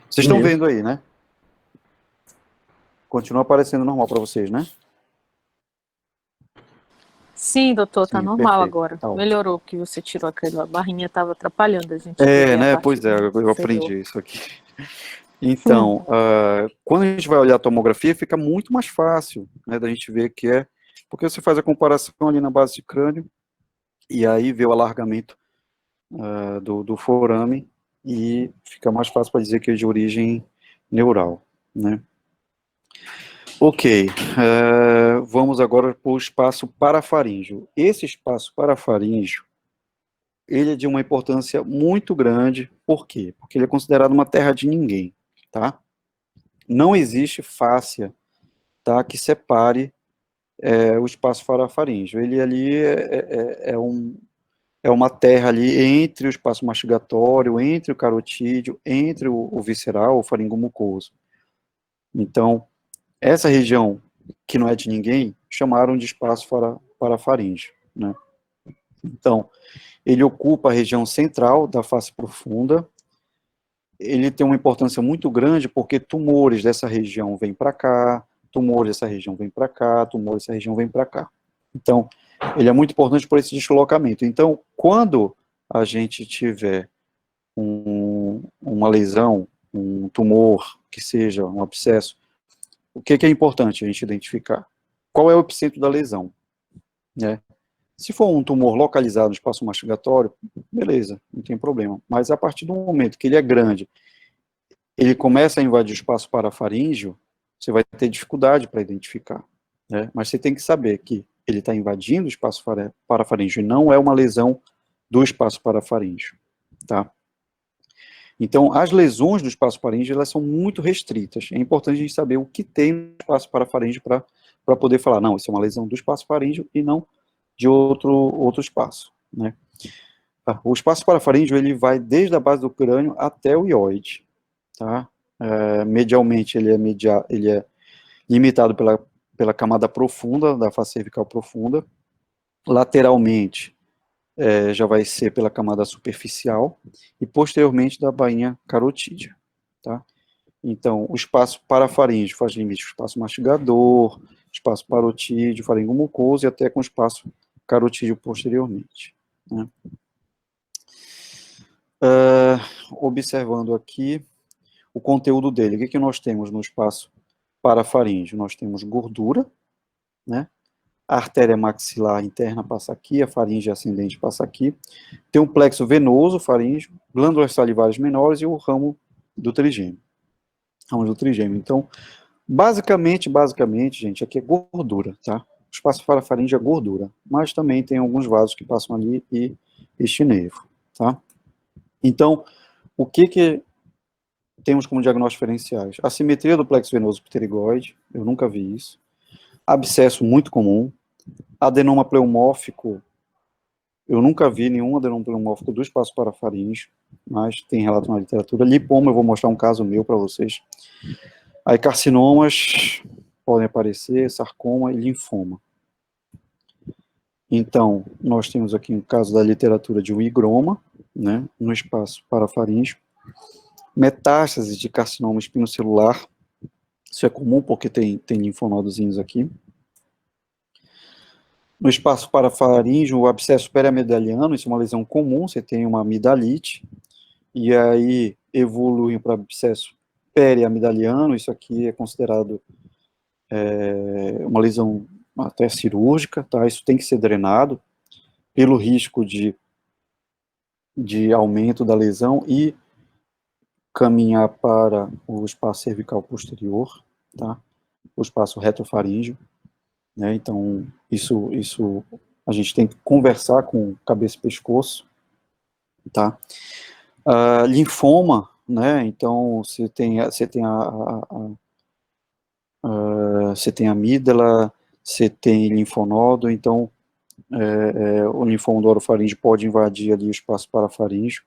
Vocês estão vendo aí, né? Continua aparecendo normal para vocês, né? Sim, doutor, tá normal perfeito. agora. Tá melhorou, porque você tirou aquela barrinha, estava atrapalhando a gente. né? Pois é, eu aprendi isso aqui. Então, quando a gente vai olhar a tomografia, fica muito mais fácil, né, da gente ver que porque você faz a comparação ali na base de crânio, e aí vê o alargamento do forame, e fica mais fácil para dizer que é de origem neural, né. Ok, vamos agora para o espaço parafaríngeo. Esse espaço parafaríngeo, ele é de uma importância muito grande, por quê? Porque ele é considerado uma terra de ninguém, tá? Não existe fáscia, tá, que separe o espaço parafaríngeo. Ele ali é uma terra ali entre o espaço mastigatório, entre o carotídeo, entre o visceral, o faringomucoso. Então, essa região, que não é de ninguém, chamaram de espaço parafaríngeo, né? Então, ele ocupa a região central da face profunda. Ele tem uma importância muito grande porque tumores dessa região vêm para cá, tumores dessa região vêm para cá, tumores dessa região vêm para cá. Então, ele é muito importante por esse deslocamento. Então, quando a gente tiver uma lesão, um tumor, que seja um abscesso, o que é importante a gente identificar? Qual é o epicentro da lesão? Né? Se for um tumor localizado no espaço mastigatório, beleza, não tem problema. Mas a partir do momento que ele é grande, ele começa a invadir o espaço parafaríngeo, você vai ter dificuldade para identificar. Né? Mas você tem que saber que ele está invadindo o espaço parafaríngeo e não é uma lesão do espaço parafaríngeo. Tá? Então, as lesões do espaço faríngeo, elas são muito restritas. É importante a gente saber o que tem no espaço parafaríngeo para poder falar, não, isso é uma lesão do espaço faríngeo e não de outro espaço. Né? O espaço parafaríngeo, ele vai desde a base do crânio até o ióide. Tá? Medialmente, ele é limitado pela camada profunda, da face cervical profunda. Lateralmente, já vai ser pela camada superficial e posteriormente da bainha carotídea, tá? Então, o espaço parafaríngeo faz limite com o espaço mastigador, espaço parotídeo, faringomucoso e até com o espaço carotídeo posteriormente, né? Observando aqui o conteúdo dele, o que nós temos no espaço parafaríngeo? Nós temos gordura, né? a artéria maxilar interna passa aqui, a faringe ascendente passa aqui, tem um plexo venoso faríngeo, glândulas salivares menores e o ramo do trigêmeo. Então, basicamente, gente, aqui é gordura, tá? O espaço parafaríngeo é gordura, mas também tem alguns vasos que passam ali e este nervo, tá? Então, o que temos como diagnósticos diferenciais? Assimetria do plexo venoso pterigoide, eu nunca vi isso. Abscesso muito comum. Adenoma pleomórfico, eu nunca vi nenhum adenoma pleomórfico do espaço parafaríngeo, mas tem relato na literatura. Lipoma, eu vou mostrar um caso meu para vocês. Aí carcinomas podem aparecer, sarcoma e linfoma. Então, nós temos aqui um caso da literatura de um higroma, né, no espaço parafaríngeo. Metástase de carcinoma espinocelular, isso é comum porque tem linfonodozinhos aqui. No espaço parafaríngeo, o abscesso periamidaliano, isso é uma lesão comum, você tem uma amidalite, e aí evolui para abscesso periamidaliano, isso aqui é considerado uma lesão até cirúrgica, tá? Isso tem que ser drenado pelo risco de aumento da lesão e caminhar para o espaço cervical posterior, tá? O espaço retrofaríngeo, né? Então, isso a gente tem que conversar com cabeça e pescoço, tá? Linfoma, né? Então, você tem a amígdala, você tem linfonodo, então o linfoma do orofaríngeo pode invadir ali o espaço parafaríngeo.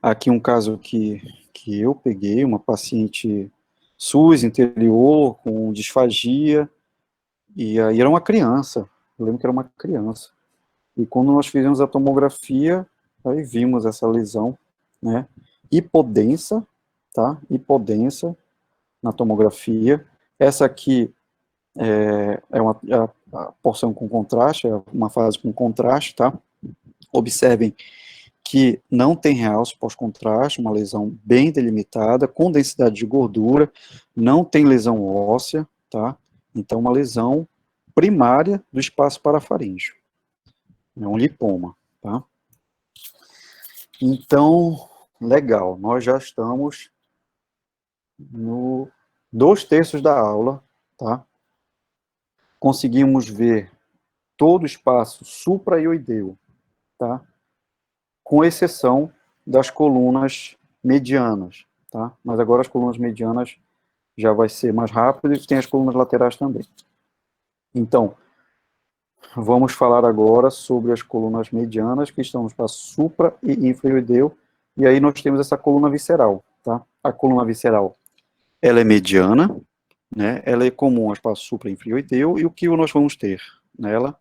Aqui um caso que eu peguei, uma paciente SUS interior, com disfagia, e aí era uma criança, eu lembro que era uma criança. E quando nós fizemos a tomografia, aí vimos essa lesão, né, hipodensa, tá, hipodensa na tomografia. Essa aqui é a porção com contraste, é uma fase com contraste, tá. Observem que não tem realce pós-contraste, uma lesão bem delimitada, com densidade de gordura, não tem lesão óssea, tá? Então, uma lesão primária do espaço parafaríngeo. É um lipoma, tá? Então, legal, nós já estamos no 2/3 da aula, tá? Conseguimos ver todo o espaço supraioideu, tá? Com exceção das colunas medianas, tá? Mas agora as colunas medianas já vai ser mais rápido e tem as colunas laterais também. Então, vamos falar agora sobre as colunas medianas, que estão no espaço supra e infraioideu, e aí nós temos essa coluna visceral, tá? A coluna visceral, ela é mediana, né? Ela é comum ao espaço supra e infraioideu, e o que nós vamos ter nela?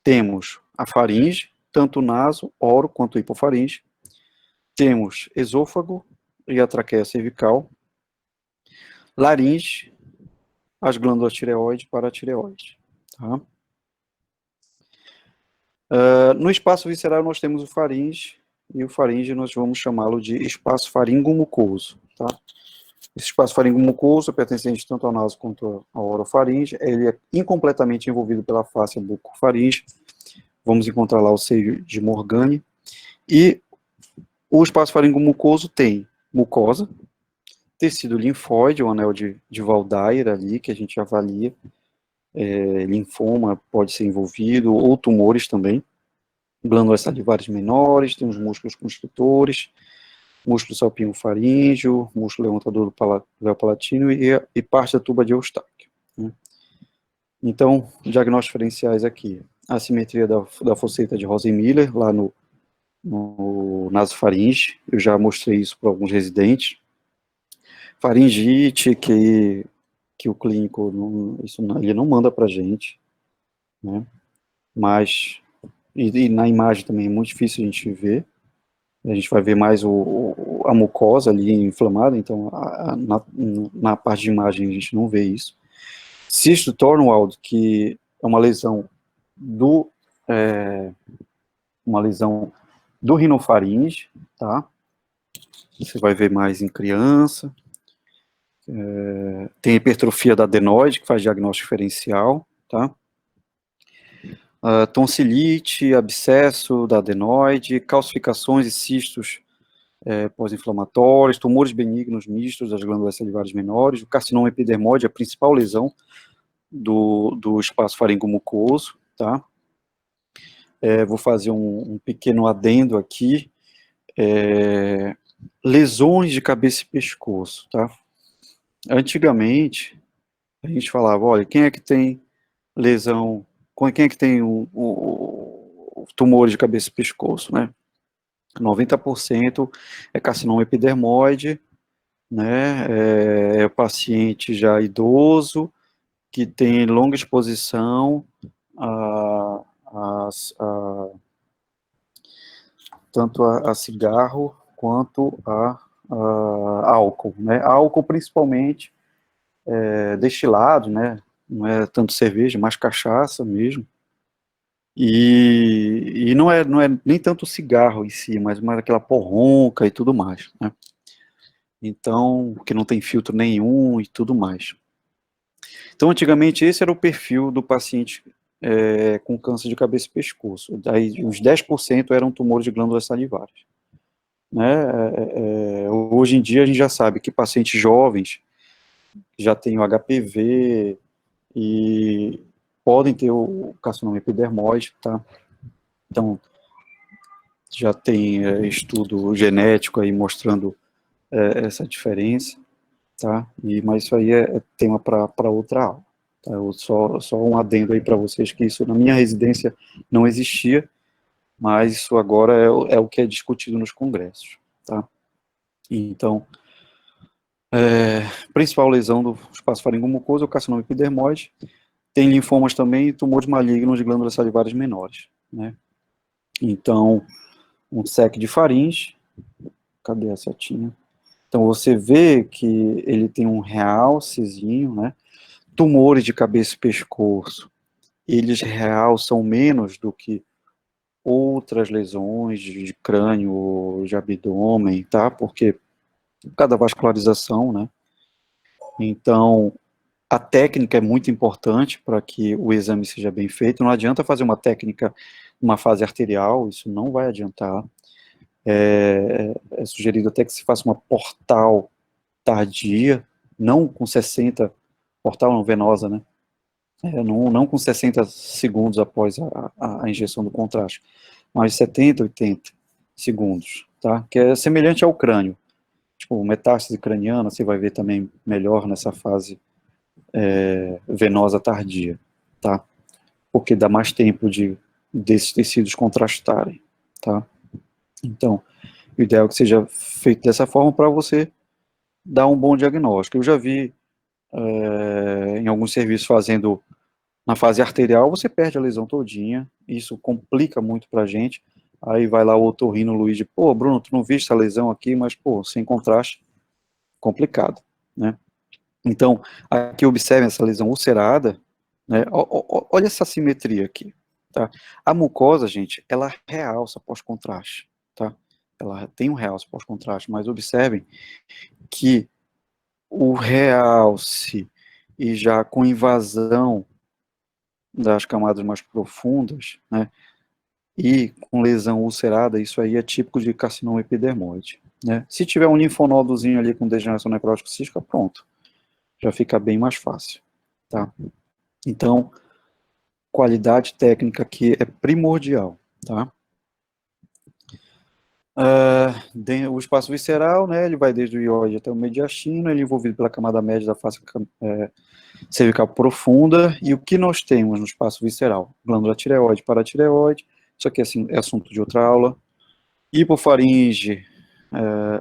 Temos a faringe, tanto o naso, oro, quanto o hipofaringe. Temos esôfago e a traqueia cervical, laringe, as glândulas tireoide e paratireoide. Tá? No espaço visceral nós temos o faringe, e o faringe nós vamos chamá-lo de espaço faringomucoso. Tá? Esse espaço faringomucoso, pertencente tanto ao naso quanto ao orofaringe, ele é incompletamente envolvido pela fáscia bucofaringe. Vamos encontrar lá o seio de Morgane. E o espaço faringomucoso tem mucosa, tecido linfóide, o anel de Waldeyer ali, que a gente avalia, linfoma pode ser envolvido, ou tumores também, glândulas salivares menores, tem os músculos construtores, músculo salpingo-faríngeo, músculo levantador do véu palatino e parte da tuba de Eustáquio. Né? Então, diagnósticos diferenciais aqui, a assimetria da fosseta de Rosenmiller, lá no nasofaringe, eu já mostrei isso para alguns residentes. Faringite, que o clínico, ele não manda para a gente, né? Mas, e na imagem também é muito difícil a gente ver, a gente vai ver mais a mucosa ali inflamada, então na parte de imagem a gente não vê isso. Cisto Tornwald, que é uma lesão do rinofaringe, tá? Você vai ver mais em criança. Tem hipertrofia da adenoide, que faz diagnóstico diferencial, tá? Tonsilite, abscesso da adenoide, calcificações e cistos pós-inflamatórios, tumores benignos mistos das glândulas salivares menores, o carcinoma epidermoide, a principal lesão do espaço faringomucoso, tá? Vou fazer um pequeno adendo aqui, lesões de cabeça e pescoço, tá? Antigamente, a gente falava, olha, quem é que tem lesão, quem é que tem o tumor de cabeça e pescoço, né? 90% é carcinoma epidermoide, né? É o paciente já idoso, que tem longa exposição tanto a cigarro quanto a álcool, né? Álcool principalmente destilado, né? Não é tanto cerveja, mais cachaça mesmo. E não é nem tanto o cigarro em si, mas mais aquela porronca e tudo mais, né? Então, que não tem filtro nenhum e tudo mais. Então, antigamente, esse era o perfil do paciente com câncer de cabeça e pescoço. Daí, uns 10% eram tumores de glândulas salivares. Né? Hoje em dia, a gente já sabe que pacientes jovens já têm o HPV e podem ter o carcinoma epidermoide, tá? Então, já tem estudo genético aí mostrando essa diferença, tá? Mas isso aí é tema para outra aula. Tá? Só um adendo aí para vocês, que isso na minha residência não existia, mas isso agora é o que é discutido nos congressos, tá? Então, principal lesão do espaço faringomucoso é o carcinoma epidermoide, tem linfomas também e tumores malignos de glândulas salivares menores, né? Então, um SEC de faringe, cadê a setinha? Então, você vê que ele tem um realcezinho, né? Tumores de cabeça e pescoço, eles realçam menos do que outras lesões de crânio, de abdômen, tá? Porque cada vascularização, né? Então, a técnica é muito importante para que o exame seja bem feito. Não adianta fazer uma técnica numa fase arterial, isso não vai adiantar. É sugerido até que se faça uma portal tardia, não com 60, portal não venosa, né? Não com 60 segundos após a injeção do contraste, mas 70, 80 segundos, tá? Que é semelhante ao crânio. Tipo, metástase craniana, você vai ver também melhor nessa fase venosa tardia, tá? Porque dá mais tempo desses tecidos contrastarem, tá? Então, o ideal é que seja feito dessa forma para você dar um bom diagnóstico. Eu já vi em alguns serviços fazendo na fase arterial, você perde a lesão todinha, isso complica muito pra gente. Aí vai lá o otorrino Luiz, pô, Bruno, tu não viste essa lesão aqui, mas, pô, sem contraste, complicado, né? Então, aqui observem essa lesão ulcerada, né? Olha essa simetria aqui, tá? A mucosa, gente, ela realça pós-contraste, tá? Ela tem um realce pós-contraste, mas observem que o realce e já com invasão das camadas mais profundas, né, e com lesão ulcerada, isso aí é típico de carcinoma epidermoide, né. Se tiver um linfonodozinho ali com degeneração necrótica cística, pronto, já fica bem mais fácil, tá. Então, qualidade técnica aqui é primordial, tá. O espaço visceral, né, ele vai desde o ióide até o mediastino, ele é envolvido pela camada média da face cervical profunda, e o que nós temos no espaço visceral? Glândula tireoide, paratireoide, isso aqui assim, é assunto de outra aula, hipofaringe,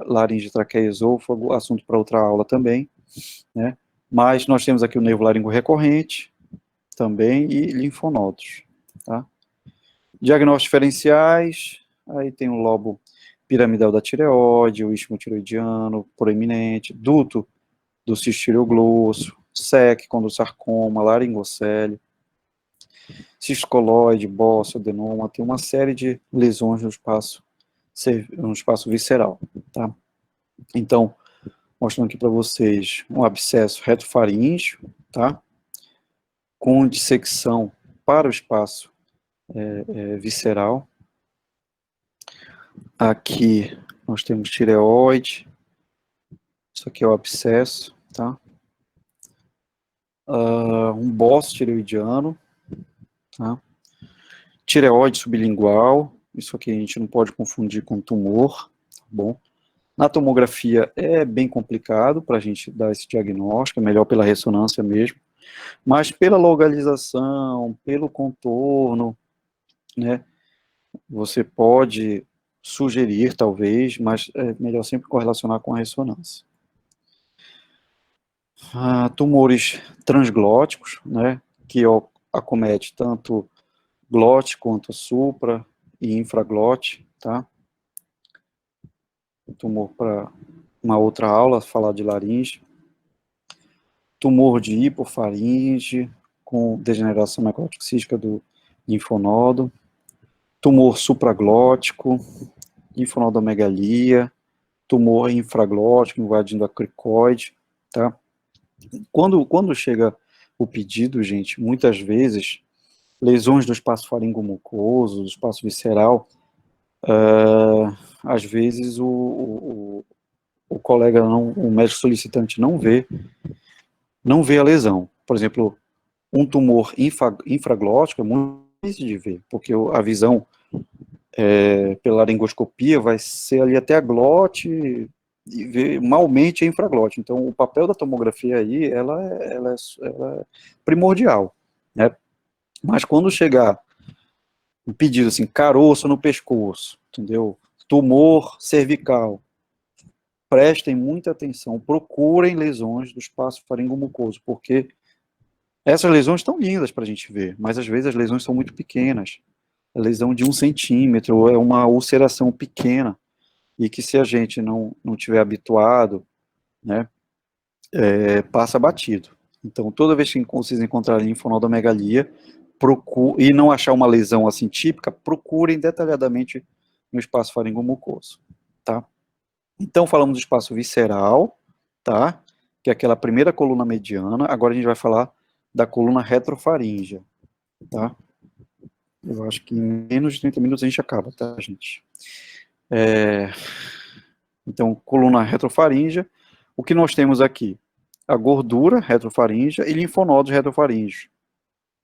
laringe, traqueia, esôfago, assunto para outra aula também, né? Mas nós temos aqui o nervo laringo recorrente, também, e linfonodos, tá? Diagnósticos diferenciais, aí tem o lobo piramidal da tireoide, o istmo tiroidiano, proeminente, duto do cisto tireoglosso, SEC, condrosarcoma, laringocele, cisto coloide, bócio, adenoma, tem uma série de lesões no espaço visceral, tá? Então, mostrando aqui para vocês um abscesso retofaríngeo, tá? com dissecção para o espaço visceral. Aqui nós temos tireoide, isso aqui é o abscesso, tá? Um bócio tireoidiano, tá? Tireoide sublingual, isso aqui a gente não pode confundir com tumor, tá bom? Na tomografia é bem complicado para a gente dar esse diagnóstico, é melhor pela ressonância mesmo, mas pela localização, pelo contorno, né, você pode sugerir, talvez, mas é melhor sempre correlacionar com a ressonância. Tumores transglóticos, né, que acomete tanto glote quanto supra e infraglote, tá? Tumor para uma outra aula, falar de laringe. Tumor de hipofaringe, com degeneração necrotoxística do linfonodo. Tumor supraglótico, linfonodomegalia, tumor infraglótico invadindo a cricoide, tá? Quando chega o pedido, gente, muitas vezes, lesões do espaço faringomucoso, do espaço visceral, às vezes o colega, o médico solicitante não vê a lesão. Por exemplo, um tumor infraglótico é muito difícil de ver, porque a visão pela laringoscopia vai ser ali até a glote e ver malmente a infraglote. Então, o papel da tomografia aí, ela é primordial, né? Mas quando chegar um pedido assim, caroço no pescoço, entendeu? Tumor cervical, prestem muita atenção, procurem lesões do espaço faringomucoso, porque essas lesões estão lindas para a gente ver, mas às vezes as lesões são muito pequenas. A lesão de 1 centímetro é uma ulceração pequena, e que se a gente não tiver habituado, né, passa batido. Então, toda vez que vocês encontrarem linfonodomegalia, e não achar uma lesão assim típica, procurem detalhadamente no espaço faringomucoso, tá? Então, falamos do espaço visceral, tá? Que é aquela primeira coluna mediana. Agora a gente vai falar da coluna retrofaríngea, tá? Eu acho que em menos de 30 minutos a gente acaba, tá, gente? Então, coluna retrofaríngea. O que nós temos aqui? A gordura retrofaríngea e linfonodos retrofaríngeos,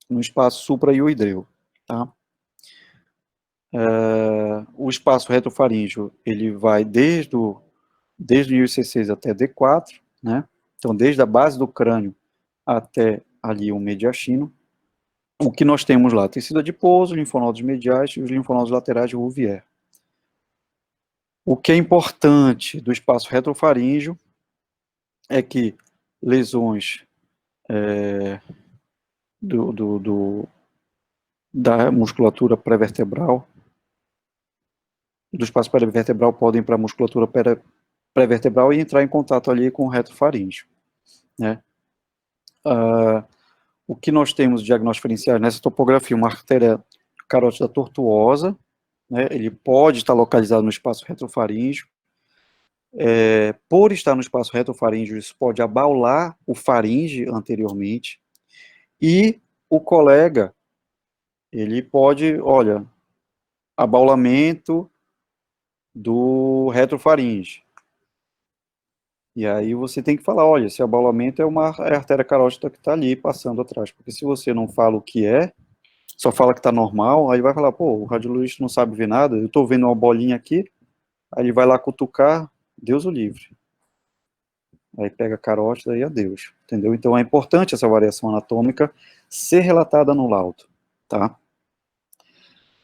no espaço supraioidreu, tá? O espaço retrofaríngeo, ele vai desde o nível C6 até D4, né? Então, desde a base do crânio até ali o mediastino. O que nós temos lá? Tecido adiposo, linfonodos mediais e os linfonodos laterais de Rouvier. O que é importante do espaço retrofaríngeo é que lesões da musculatura pré-vertebral, do espaço pré-vertebral podem ir para a musculatura pré-vertebral e entrar em contato ali com o retrofaríngeo, né? O que nós temos de diagnóstico diferencial nessa topografia? Uma artéria carótida tortuosa, né? Ele pode estar localizado no espaço retrofaríngeo. Por estar no espaço retrofaríngeo, isso pode abaular o faringe anteriormente. E o colega, ele pode, olha, abaulamento do retrofaringe. E aí você tem que falar, olha, esse abaulamento é uma artéria carótida que está ali passando atrás, porque se você não fala o que é, só fala que está normal, aí vai falar, pô, o radiologista não sabe ver nada, eu estou vendo uma bolinha aqui, aí ele vai lá cutucar, Deus o livre. Aí pega a carótida e adeus, entendeu? Então é importante essa variação anatômica ser relatada no laudo, tá?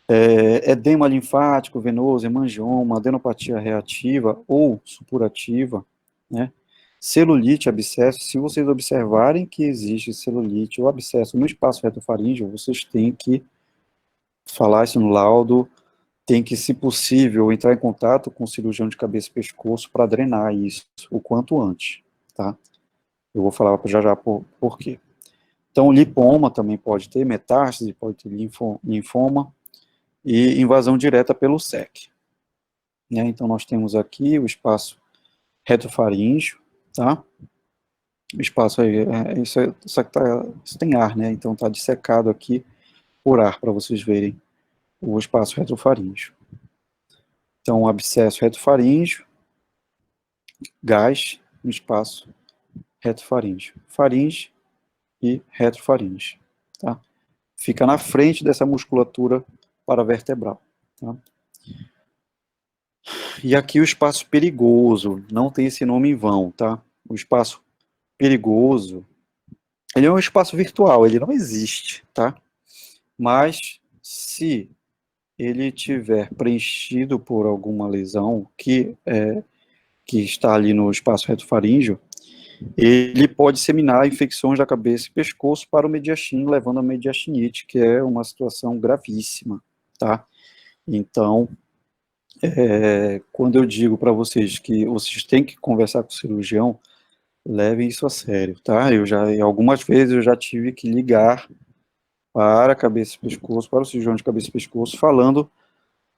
Edema linfático, venoso, hemangioma, adenopatia reativa ou supurativa, né? Celulite, abscesso, se vocês observarem que existe celulite ou abscesso no espaço retofaríngeo, vocês têm que falar isso no laudo, tem que, se possível, entrar em contato com o cirurgião de cabeça e pescoço para drenar isso o quanto antes, tá? Eu vou falar já já por quê. Então, lipoma também pode ter, metástase, pode ter linfoma, e invasão direta pelo SEC. Né? Então, nós temos aqui o espaço retrofaríngeo, tá? O espaço aí, só que isso tem ar, né? Então está dissecado aqui por ar, para vocês verem o espaço retrofaríngeo. Então, abscesso retofaríngeo, gás no espaço retofaríngeo. Faringe e retrofaringe. Tá? Fica na frente dessa musculatura paravertebral. Tá? E aqui o espaço perigoso, não tem esse nome em vão. Tá? O espaço perigoso, ele é um espaço virtual, ele não existe. Tá? Mas, se ele tiver preenchido por alguma lesão que está ali no espaço retofaríngeo, ele pode disseminar infecções da cabeça e pescoço para o mediastino, levando a mediastinite, que é uma situação gravíssima, tá? Então, quando eu digo para vocês que vocês têm que conversar com o cirurgião, levem isso a sério, tá? Algumas vezes eu já tive que ligar para a cabeça e pescoço, para o cirurgião de cabeça e pescoço, falando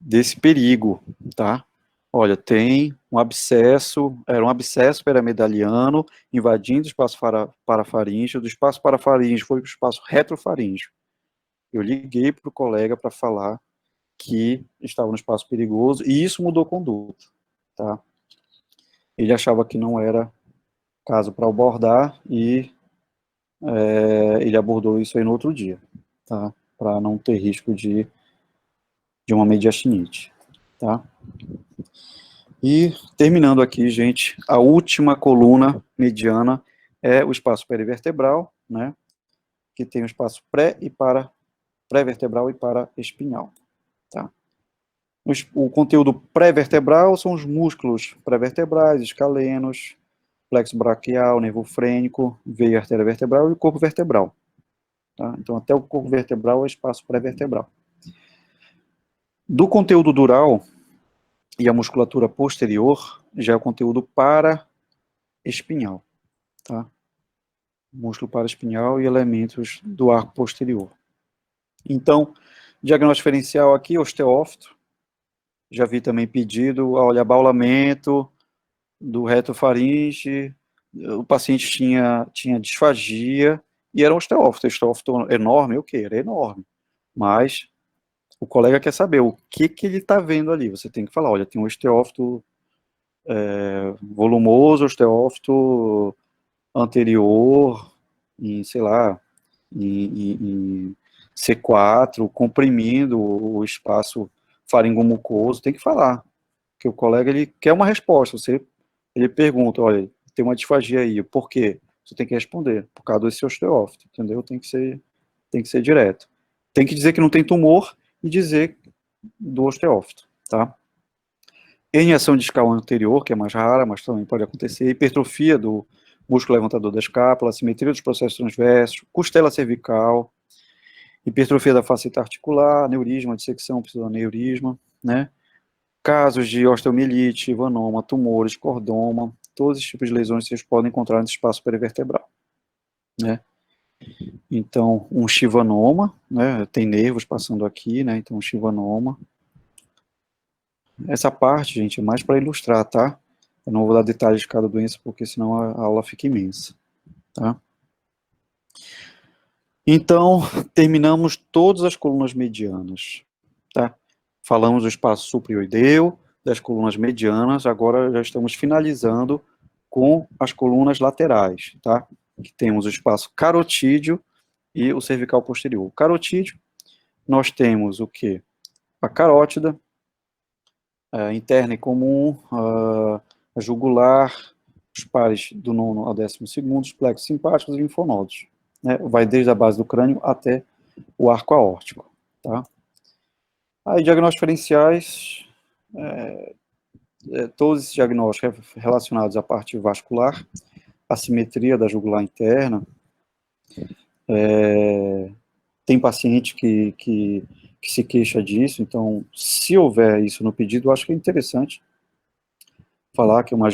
desse perigo, tá? Olha, tem um abscesso, era um abscesso piramidaliano invadindo o espaço parafaríngeo, do espaço parafaríngeo foi para o espaço retrofaríngeo. Eu liguei para o colega para falar que estava no espaço perigoso e isso mudou conduta, tá? Ele achava que não era caso para abordar e ele abordou isso aí no outro dia, tá? Para não ter risco de uma mediastinite, tá? E terminando aqui, gente, a última coluna mediana é o espaço perivertebral, né? Que tem o espaço pré-vertebral e para-espinhal, tá? O conteúdo pré-vertebral são os músculos pré-vertebrais, escalenos, plexo braquial, nervo frênico, veia e artéria vertebral e o corpo vertebral, tá? Então, até o corpo vertebral é espaço pré-vertebral. Do conteúdo dural e a musculatura posterior, já é o conteúdo para-espinhal, tá? Músculo paraespinhal e elementos do arco posterior. Então, diagnóstico diferencial aqui, osteófito. Já vi também pedido, olha, abaulamento do retofaringe, o paciente tinha disfagia e era um osteófito enorme, o quê? Era enorme. Mas o colega quer saber o que ele está vendo ali. Você tem que falar, olha, tem um osteófito volumoso, osteófito anterior, em, sei lá, em C4, comprimindo o espaço faringomucoso, tem que falar, porque o colega ele quer uma resposta, ele pergunta, olha, tem uma disfagia aí, por quê? Você tem que responder, por causa desse osteófito, entendeu? Tem que ser direto. Tem que dizer que não tem tumor e dizer do osteófito, tá? Herniação discal anterior, que é mais rara, mas também pode acontecer, hipertrofia do músculo levantador da escápula, simetria dos processos transversos, costela cervical, hipertrofia da faceta articular, aneurisma, dissecção pseudoneurisma, né? Casos de osteomielite, ivanoma, tumores, cordoma, todos esses tipos de lesões vocês podem encontrar nesse espaço perivertebral, né? Então, um chivanoma, né? Tem nervos passando aqui, né? Então, um chivanoma. Essa parte, gente, é mais para ilustrar, tá? Eu não vou dar detalhes de cada doença, porque senão a aula fica imensa, tá? Então, terminamos todas as colunas medianas, tá? Falamos do espaço supraoideu, das colunas medianas, agora já estamos finalizando com as colunas laterais, tá? Que temos o espaço carotídeo e o cervical posterior. O carotídeo, nós temos o quê? A carótida, interna e comum, a jugular, os pares do 9º ao 12º, os plexos simpáticos e linfonodos. Né? Vai desde a base do crânio até o arco aórtico. Tá? Aí, diagnósticos diferenciais, todos esses diagnósticos relacionados à parte vascular, a simetria da jugular interna, tem paciente que se queixa disso, então, se houver isso no pedido, eu acho que é interessante falar que é uma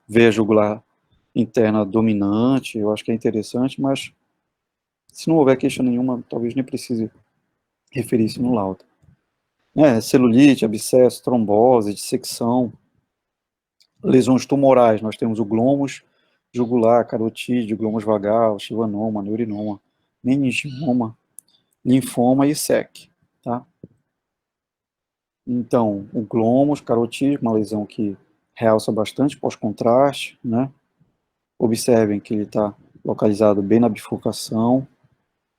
veia jugular interna dominante, eu acho que é interessante, mas se não houver queixa nenhuma, talvez nem precise referir isso no laudo. Celulite, abscesso, trombose, dissecção, lesões tumorais, nós temos o glomos jugular, carotídeo, glomus vagal, chivanoma, neurinoma, meningioma, linfoma e SEC, tá? Então, o glomus carotídeo, uma lesão que realça bastante pós-contraste, né? Observem que ele está localizado bem na bifurcação,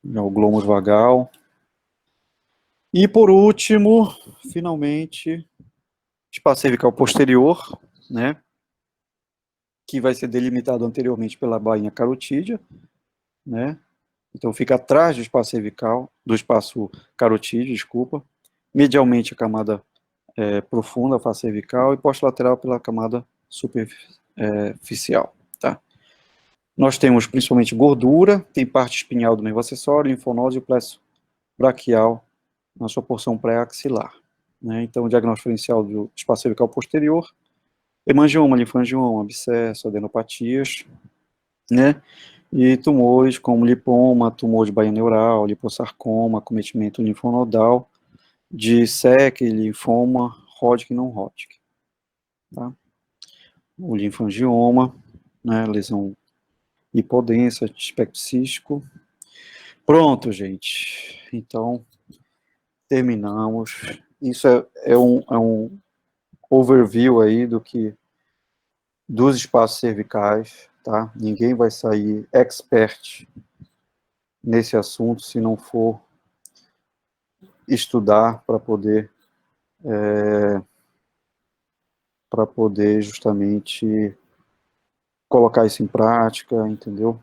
o glomus vagal. E por último, finalmente, espaço cervical posterior, né? Que vai ser delimitado anteriormente pela bainha carotídea, né? Então fica atrás do espaço cervical, do espaço carotídeo, desculpa, medialmente a camada profunda, a face cervical, e posterolateral pela camada superficial, tá? Nós temos principalmente gordura, tem parte espinhal do nervo acessório, linfonose e o plexo braquial na sua porção pré-axilar, né? Então o diagnóstico diferencial do espaço cervical posterior, hemangioma, linfangioma, abscesso, adenopatias, né? E tumores como lipoma, tumor de baía neural, liposarcoma, acometimento linfonodal, de SEC, linfoma, Hodgkin e não Hodgkin. Tá? O linfangioma, né, lesão hipodensa, espectro cístico. Pronto, gente. Então, terminamos. Isso é um overview aí dos espaços cervicais, tá? Ninguém vai sair expert nesse assunto se não for estudar para poder justamente colocar isso em prática, entendeu?